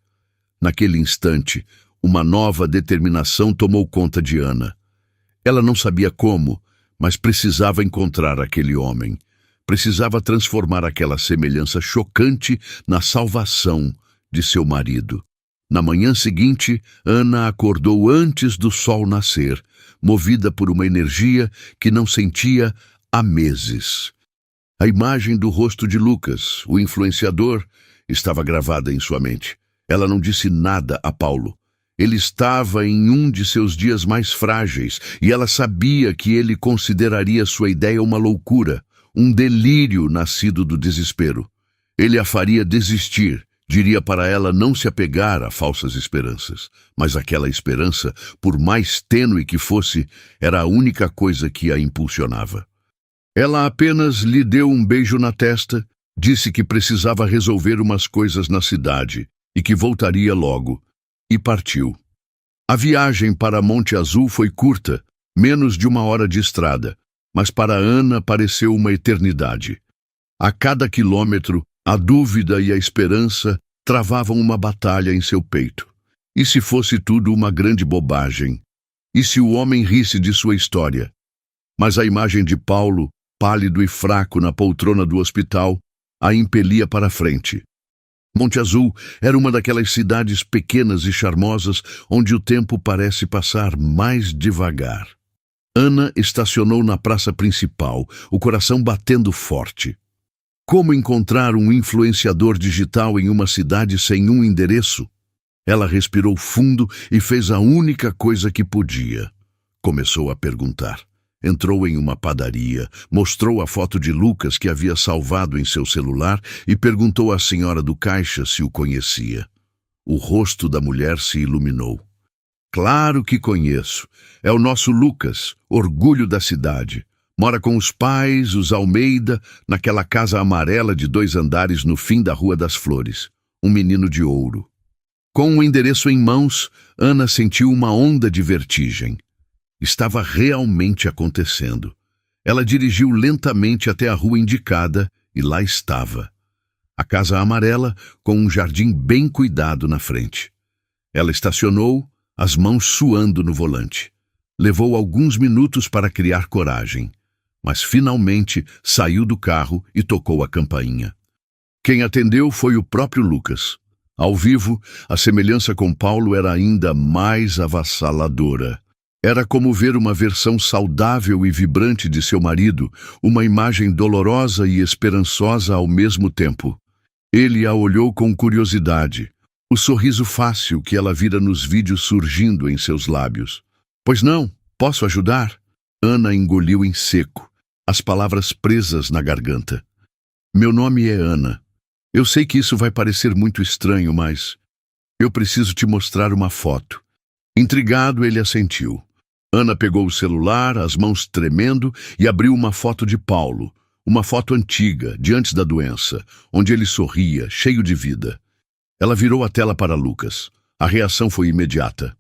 Naquele instante, uma nova determinação tomou conta de Ana. Ela não sabia como, mas precisava encontrar aquele homem. Precisava transformar aquela semelhança chocante na salvação de seu marido. Na manhã seguinte, Ana acordou antes do sol nascer, movida por uma energia que não sentia há meses. A imagem do rosto de Lucas, o influenciador, estava gravada em sua mente. Ela não disse nada a Paulo. Ele estava em um de seus dias mais frágeis e ela sabia que ele consideraria sua ideia uma loucura, um delírio nascido do desespero. Ele a faria desistir, diria para ela não se apegar a falsas esperanças. Mas aquela esperança, por mais tênue que fosse, era a única coisa que a impulsionava. Ela apenas lhe deu um beijo na testa, disse que precisava resolver umas coisas na cidade e que voltaria logo, e partiu. A viagem para Monte Azul foi curta, menos de 1 hora de estrada, mas para Ana pareceu uma eternidade. A cada quilômetro, a dúvida e a esperança travavam uma batalha em seu peito. E se fosse tudo uma grande bobagem? E se o homem risse de sua história? Mas a imagem de Paulo, pálido e fraco na poltrona do hospital, a impelia para a frente. Monte Azul era uma daquelas cidades pequenas e charmosas onde o tempo parece passar mais devagar. Ana estacionou na praça principal, o coração batendo forte. Como encontrar um influenciador digital em uma cidade sem um endereço? Ela respirou fundo e fez a única coisa que podia. Começou a perguntar. Entrou em uma padaria, mostrou a foto de Lucas que havia salvado em seu celular e perguntou à senhora do caixa se o conhecia. O rosto da mulher se iluminou. Claro que conheço. É o nosso Lucas, orgulho da cidade. Mora com os pais, os Almeida, naquela casa amarela de 2 andares no fim da Rua das Flores. Um menino de ouro. Com o endereço em mãos, Ana sentiu uma onda de vertigem. Estava realmente acontecendo. Ela dirigiu lentamente até a rua indicada e lá estava. A casa amarela com um jardim bem cuidado na frente. Ela estacionou, as mãos suando no volante. Levou alguns minutos para criar coragem, mas finalmente saiu do carro e tocou a campainha. Quem atendeu foi o próprio Lucas. Ao vivo, a semelhança com Paulo era ainda mais avassaladora. Era como ver uma versão saudável e vibrante de seu marido, uma imagem dolorosa e esperançosa ao mesmo tempo. Ele a olhou com curiosidade, o sorriso fácil que ela vira nos vídeos surgindo em seus lábios. Pois não, posso ajudar? Ana engoliu em seco, as palavras presas na garganta. Meu nome é Ana. Eu sei que isso vai parecer muito estranho, mas eu preciso te mostrar uma foto. Intrigado, ele assentiu. Ana pegou o celular, as mãos tremendo, e abriu uma foto de Paulo, uma foto antiga, de antes da doença, onde ele sorria, cheio de vida. Ela virou a tela para Lucas. A reação foi imediata.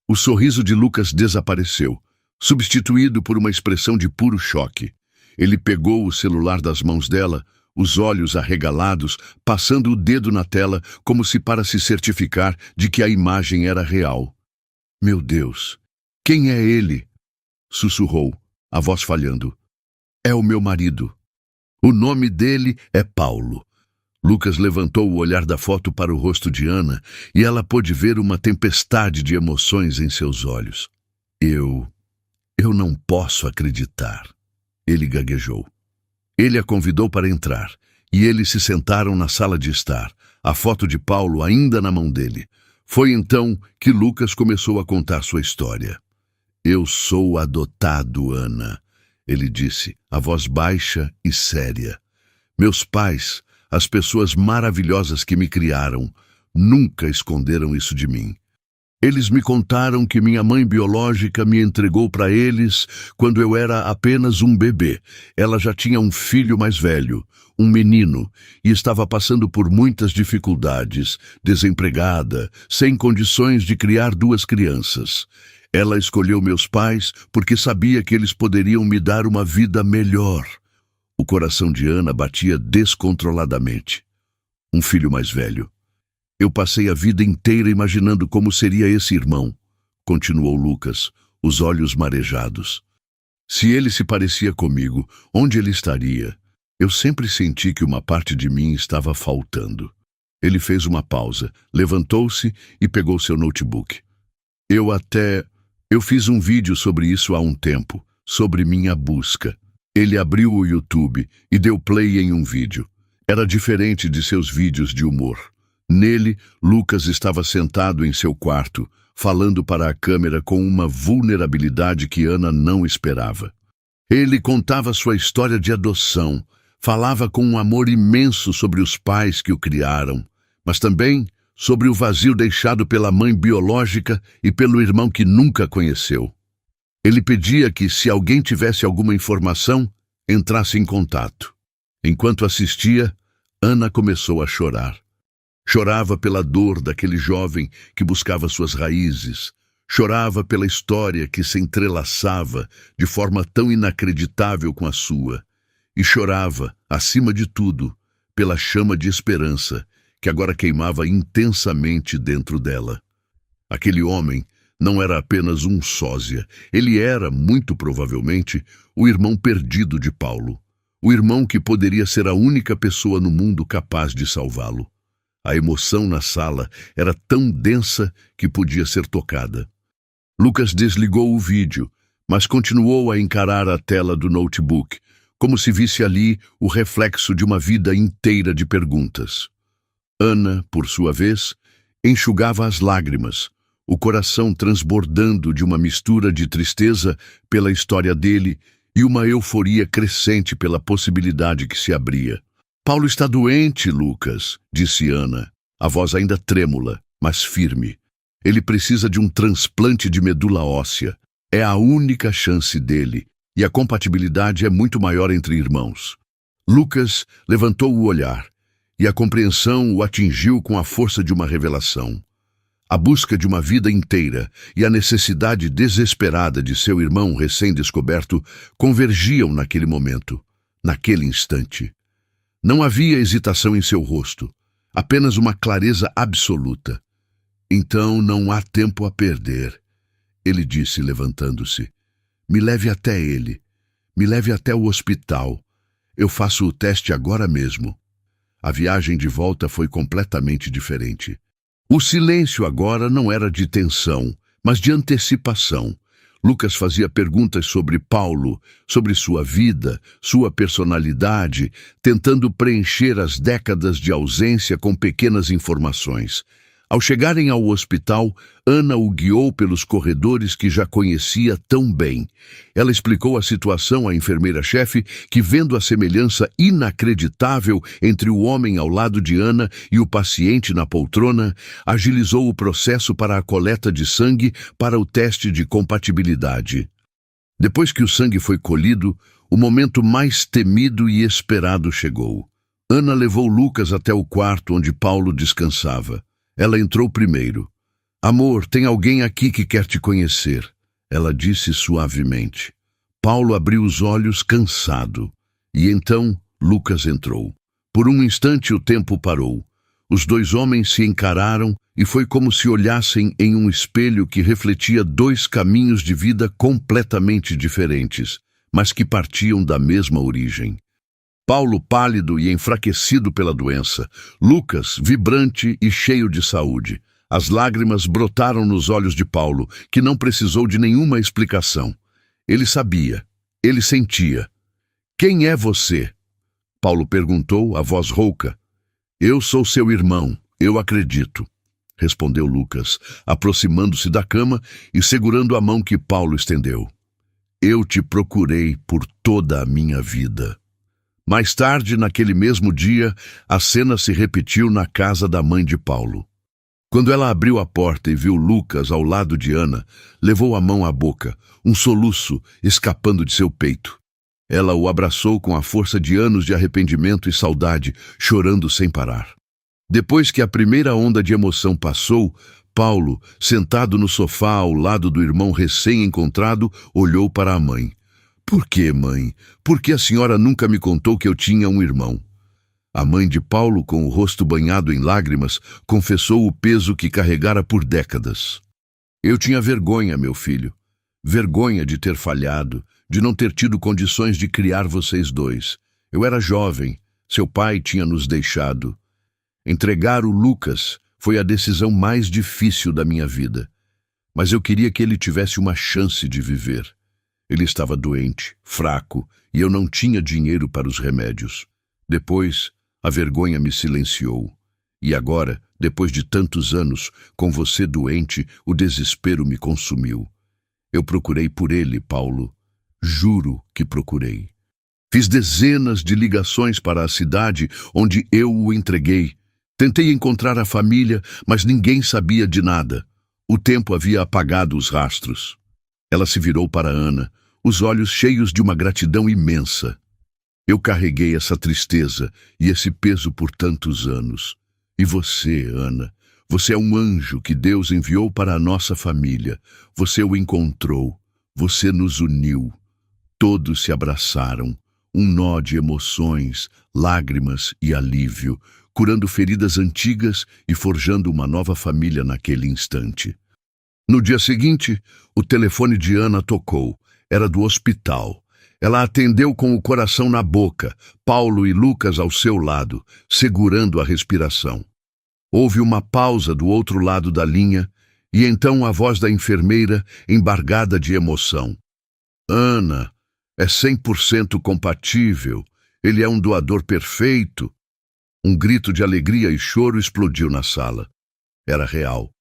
O sorriso de Lucas desapareceu, substituído por uma expressão de puro choque. Ele pegou o celular das mãos dela, os olhos arregalados, passando o dedo na tela como se para se certificar de que a imagem era real. Meu Deus! Quem é ele? Sussurrou, a voz falhando. É o meu marido. O nome dele é Paulo. Lucas levantou o olhar da foto para o rosto de Ana e ela pôde ver uma tempestade de emoções em seus olhos. Eu não posso acreditar, ele gaguejou. Ele a convidou para entrar e eles se sentaram na sala de estar, a foto de Paulo ainda na mão dele. Foi então que Lucas começou a contar sua história. Eu sou adotado, Ana, ele disse, a voz baixa e séria. Meus pais, as pessoas maravilhosas que me criaram, nunca esconderam isso de mim. Eles me contaram que minha mãe biológica me entregou para eles quando eu era apenas um bebê. Ela já tinha um filho mais velho, um menino, e estava passando por muitas dificuldades, desempregada, sem condições de criar duas crianças. Ela escolheu meus pais porque sabia que eles poderiam me dar uma vida melhor. O coração de Ana batia descontroladamente. Um filho mais velho. Eu passei a vida inteira imaginando como seria esse irmão, continuou Lucas, os olhos marejados. Se ele se parecia comigo, onde ele estaria? Eu sempre senti que uma parte de mim estava faltando. Ele fez uma pausa, levantou-se e pegou seu notebook. Eu fiz um vídeo sobre isso há um tempo, sobre minha busca. Ele abriu o YouTube e deu play em um vídeo. Era diferente de seus vídeos de humor. Nele, Lucas estava sentado em seu quarto, falando para a câmera com uma vulnerabilidade que Ana não esperava. Ele contava sua história de adoção, falava com um amor imenso sobre os pais que o criaram, mas também sobre o vazio deixado pela mãe biológica e pelo irmão que nunca conheceu. Ele pedia que, se alguém tivesse alguma informação, entrasse em contato. Enquanto assistia, Ana começou a chorar. Chorava pela dor daquele jovem que buscava suas raízes. Chorava pela história que se entrelaçava de forma tão inacreditável com a sua. E chorava, acima de tudo, pela chama de esperança que agora queimava intensamente dentro dela. Aquele homem não era apenas um sósia. Ele era, muito provavelmente, o irmão perdido de Paulo. O irmão que poderia ser a única pessoa no mundo capaz de salvá-lo. A emoção na sala era tão densa que podia ser tocada. Lucas desligou o vídeo, mas continuou a encarar a tela do notebook, como se visse ali o reflexo de uma vida inteira de perguntas. Ana, por sua vez, enxugava as lágrimas, o coração transbordando de uma mistura de tristeza pela história dele e uma euforia crescente pela possibilidade que se abria. Paulo está doente, Lucas, disse Ana, a voz ainda trêmula, mas firme. Ele precisa de um transplante de medula óssea. É a única chance dele, e a compatibilidade é muito maior entre irmãos. Lucas levantou o olhar, e a compreensão o atingiu com a força de uma revelação. A busca de uma vida inteira e a necessidade desesperada de seu irmão recém-descoberto convergiam naquele momento, naquele instante. Não havia hesitação em seu rosto, apenas uma clareza absoluta. Então não há tempo a perder, ele disse levantando-se. Me leve até ele, me leve até o hospital. Eu faço o teste agora mesmo. A viagem de volta foi completamente diferente. O silêncio agora não era de tensão, mas de antecipação. Lucas fazia perguntas sobre Paulo, sobre sua vida, sua personalidade, tentando preencher as décadas de ausência com pequenas informações. Ao chegarem ao hospital, Ana o guiou pelos corredores que já conhecia tão bem. Ela explicou a situação à enfermeira-chefe, que, vendo a semelhança inacreditável entre o homem ao lado de Ana e o paciente na poltrona, agilizou o processo para a coleta de sangue para o teste de compatibilidade. Depois que o sangue foi colhido, o momento mais temido e esperado chegou. Ana levou Lucas até o quarto onde Paulo descansava. Ela entrou primeiro. Amor, tem alguém aqui que quer te conhecer, ela disse suavemente. Paulo abriu os olhos cansado. E então Lucas entrou. Por um instante o tempo parou. Os dois homens se encararam e foi como se olhassem em um espelho que refletia dois caminhos de vida completamente diferentes, mas que partiam da mesma origem. Paulo pálido e enfraquecido pela doença, Lucas vibrante e cheio de saúde. As lágrimas brotaram nos olhos de Paulo, que não precisou de nenhuma explicação. Ele sabia, ele sentia. Quem é você? Paulo perguntou, a voz rouca. Eu sou seu irmão, eu acredito, respondeu Lucas, aproximando-se da cama e segurando a mão que Paulo estendeu. Eu te procurei por toda a minha vida. Mais tarde, naquele mesmo dia, a cena se repetiu na casa da mãe de Paulo. Quando ela abriu a porta e viu Lucas ao lado de Ana, levou a mão à boca, um soluço escapando de seu peito. Ela o abraçou com a força de anos de arrependimento e saudade, chorando sem parar. Depois que a primeira onda de emoção passou, Paulo, sentado no sofá ao lado do irmão recém-encontrado, olhou para a mãe. Por que, mãe? Por que a senhora nunca me contou que eu tinha um irmão? A mãe de Paulo, com o rosto banhado em lágrimas, confessou o peso que carregara por décadas. Eu tinha vergonha, meu filho. Vergonha de ter falhado, de não ter tido condições de criar vocês dois. Eu era jovem, seu pai tinha nos deixado. Entregar o Lucas foi a decisão mais difícil da minha vida. Mas eu queria que ele tivesse uma chance de viver. Ele estava doente, fraco, e eu não tinha dinheiro para os remédios. Depois, a vergonha me silenciou. E agora, depois de tantos anos, com você doente, o desespero me consumiu. Eu procurei por ele, Paulo. Juro que procurei. Fiz dezenas de ligações para a cidade onde eu o entreguei. Tentei encontrar a família, mas ninguém sabia de nada. O tempo havia apagado os rastros. Ela se virou para Ana, os olhos cheios de uma gratidão imensa. Eu carreguei essa tristeza e esse peso por tantos anos. E você, Ana, você é um anjo que Deus enviou para a nossa família. Você o encontrou, você nos uniu. Todos se abraçaram, um nó de emoções, lágrimas e alívio, curando feridas antigas e forjando uma nova família naquele instante. No dia seguinte, o telefone de Ana tocou. Era do hospital. Ela atendeu com o coração na boca, Paulo e Lucas ao seu lado, segurando a respiração. Houve uma pausa do outro lado da linha e então a voz da enfermeira, embargada de emoção. Ana, é 100% compatível. Ele é um doador perfeito. Um grito de alegria e choro explodiu na sala. Era real.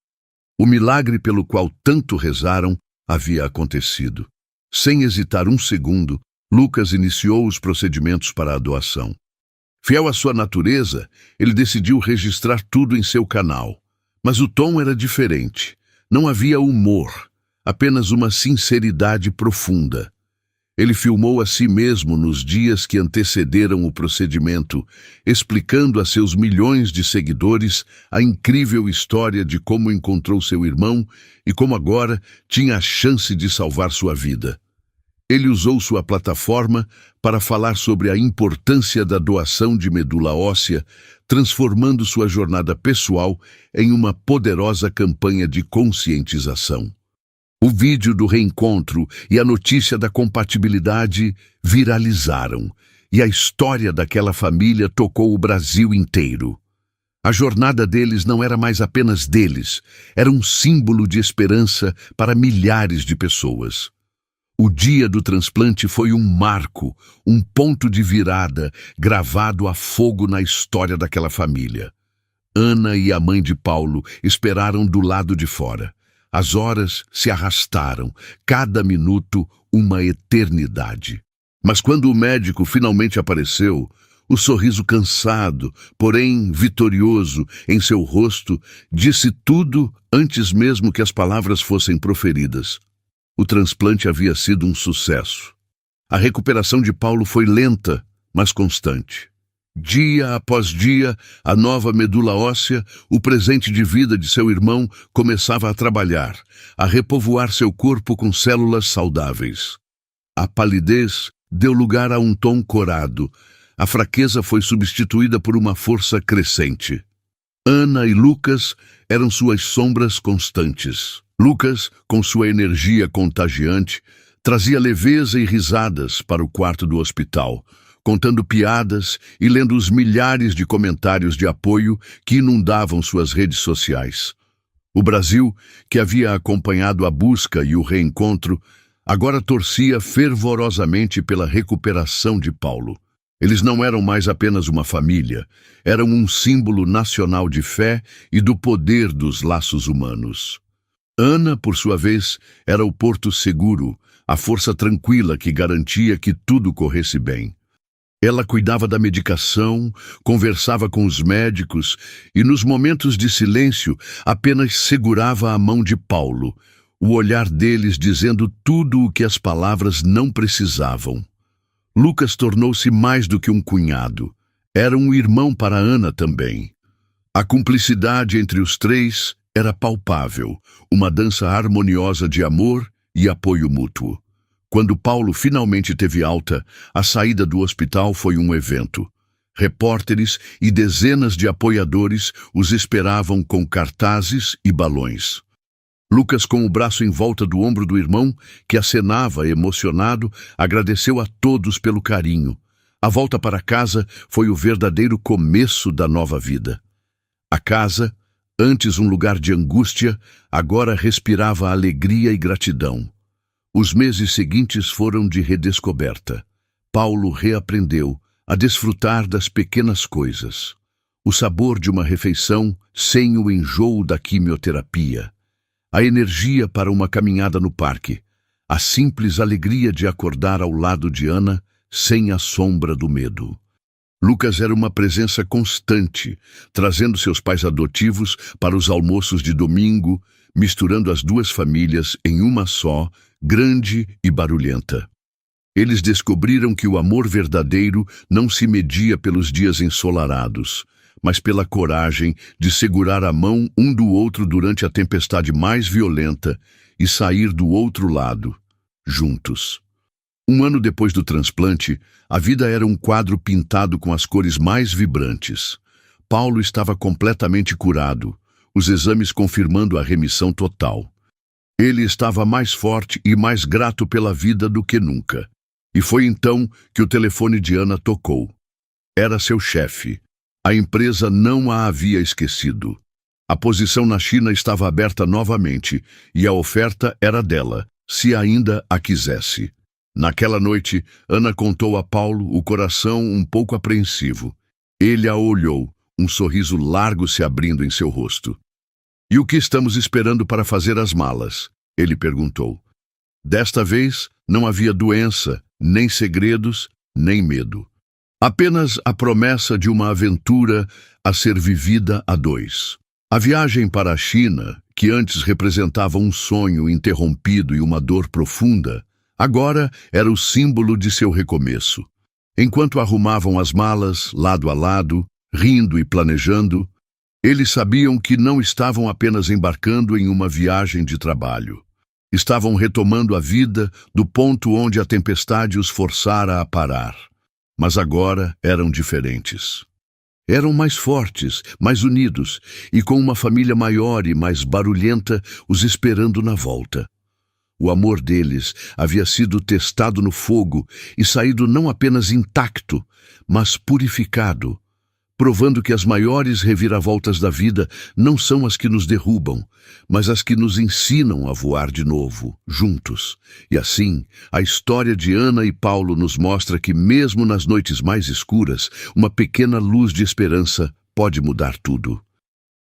O milagre pelo qual tanto rezaram havia acontecido. Sem hesitar um segundo, Lucas iniciou os procedimentos para a doação. Fiel à sua natureza, ele decidiu registrar tudo em seu canal. Mas o tom era diferente. Não havia humor, apenas uma sinceridade profunda. Ele filmou a si mesmo nos dias que antecederam o procedimento, explicando a seus milhões de seguidores a incrível história de como encontrou seu irmão e como agora tinha a chance de salvar sua vida. Ele usou sua plataforma para falar sobre a importância da doação de medula óssea, transformando sua jornada pessoal em uma poderosa campanha de conscientização. O vídeo do reencontro e a notícia da compatibilidade viralizaram, e a história daquela família tocou o Brasil inteiro. A jornada deles não era mais apenas deles, era um símbolo de esperança para milhares de pessoas. O dia do transplante foi um marco, um ponto de virada gravado a fogo na história daquela família. Ana e a mãe de Paulo esperaram do lado de fora. As horas se arrastaram, cada minuto uma eternidade. Mas quando o médico finalmente apareceu, o sorriso cansado, porém vitorioso, em seu rosto, disse tudo antes mesmo que as palavras fossem proferidas. O transplante havia sido um sucesso. A recuperação de Paulo foi lenta, mas constante. Dia após dia, a nova medula óssea, o presente de vida de seu irmão, começava a trabalhar, a repovoar seu corpo com células saudáveis. A palidez deu lugar a um tom corado. A fraqueza foi substituída por uma força crescente. Ana e Lucas eram suas sombras constantes. Lucas, com sua energia contagiante, trazia leveza e risadas para o quarto do hospital, contando piadas e lendo os milhares de comentários de apoio que inundavam suas redes sociais. O Brasil, que havia acompanhado a busca e o reencontro, agora torcia fervorosamente pela recuperação de Paulo. Eles não eram mais apenas uma família, eram um símbolo nacional de fé e do poder dos laços humanos. Ana, por sua vez, era o porto seguro, a força tranquila que garantia que tudo corresse bem. Ela cuidava da medicação, conversava com os médicos e, nos momentos de silêncio, apenas segurava a mão de Paulo, o olhar deles dizendo tudo o que as palavras não precisavam. Lucas tornou-se mais do que um cunhado. Era um irmão para Ana também. A cumplicidade entre os três era palpável, uma dança harmoniosa de amor e apoio mútuo. Quando Paulo finalmente teve alta, a saída do hospital foi um evento. Repórteres e dezenas de apoiadores os esperavam com cartazes e balões. Lucas, com o braço em volta do ombro do irmão, que acenava emocionado, agradeceu a todos pelo carinho. A volta para casa foi o verdadeiro começo da nova vida. A casa, antes um lugar de angústia, agora respirava alegria e gratidão. Os meses seguintes foram de redescoberta. Paulo reaprendeu a desfrutar das pequenas coisas. O sabor de uma refeição sem o enjoo da quimioterapia. A energia para uma caminhada no parque. A simples alegria de acordar ao lado de Ana sem a sombra do medo. Lucas era uma presença constante, trazendo seus pais adotivos para os almoços de domingo, misturando as duas famílias em uma só, grande e barulhenta. Eles descobriram que o amor verdadeiro não se media pelos dias ensolarados, mas pela coragem de segurar a mão um do outro durante a tempestade mais violenta e sair do outro lado, juntos. Um ano depois do transplante, a vida era um quadro pintado com as cores mais vibrantes. Paulo estava completamente curado, os exames confirmando a remissão total. Ele estava mais forte e mais grato pela vida do que nunca. E foi então que o telefone de Ana tocou. Era seu chefe. A empresa não a havia esquecido. A posição na China estava aberta novamente e a oferta era dela, se ainda a quisesse. Naquela noite, Ana contou a Paulo, o coração um pouco apreensivo. Ele a olhou, um sorriso largo se abrindo em seu rosto. "E o que estamos esperando para fazer as malas?" ele perguntou. Desta vez, não havia doença, nem segredos, nem medo. Apenas a promessa de uma aventura a ser vivida a dois. A viagem para a China, que antes representava um sonho interrompido e uma dor profunda, agora era o símbolo de seu recomeço. Enquanto arrumavam as malas, lado a lado, rindo e planejando, eles sabiam que não estavam apenas embarcando em uma viagem de trabalho. Estavam retomando a vida do ponto onde a tempestade os forçara a parar. Mas agora eram diferentes. Eram mais fortes, mais unidos, e com uma família maior e mais barulhenta os esperando na volta. O amor deles havia sido testado no fogo e saído não apenas intacto, mas purificado, provando que as maiores reviravoltas da vida não são as que nos derrubam, mas as que nos ensinam a voar de novo, juntos. E assim, a história de Ana e Paulo nos mostra que mesmo nas noites mais escuras, uma pequena luz de esperança pode mudar tudo.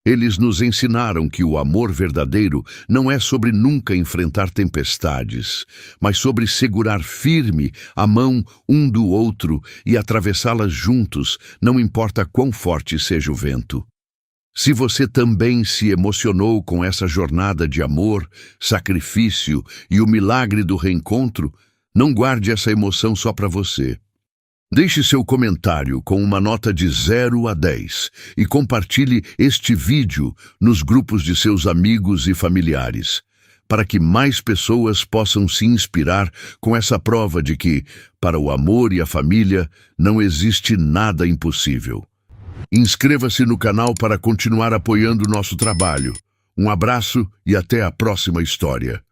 Eles nos ensinaram que o amor verdadeiro não é sobre nunca enfrentar tempestades, mas sobre segurar firme a mão um do outro e atravessá-las juntos, não importa quão forte seja o vento. Se você também se emocionou com essa jornada de amor, sacrifício e o milagre do reencontro, não guarde essa emoção só para você. Deixe seu comentário com uma nota de 0 a 10 e compartilhe este vídeo nos grupos de seus amigos e familiares, para que mais pessoas possam se inspirar com essa prova de que, para o amor e a família, não existe nada impossível. Inscreva-se no canal para continuar apoiando nosso trabalho. Um abraço e até a próxima história.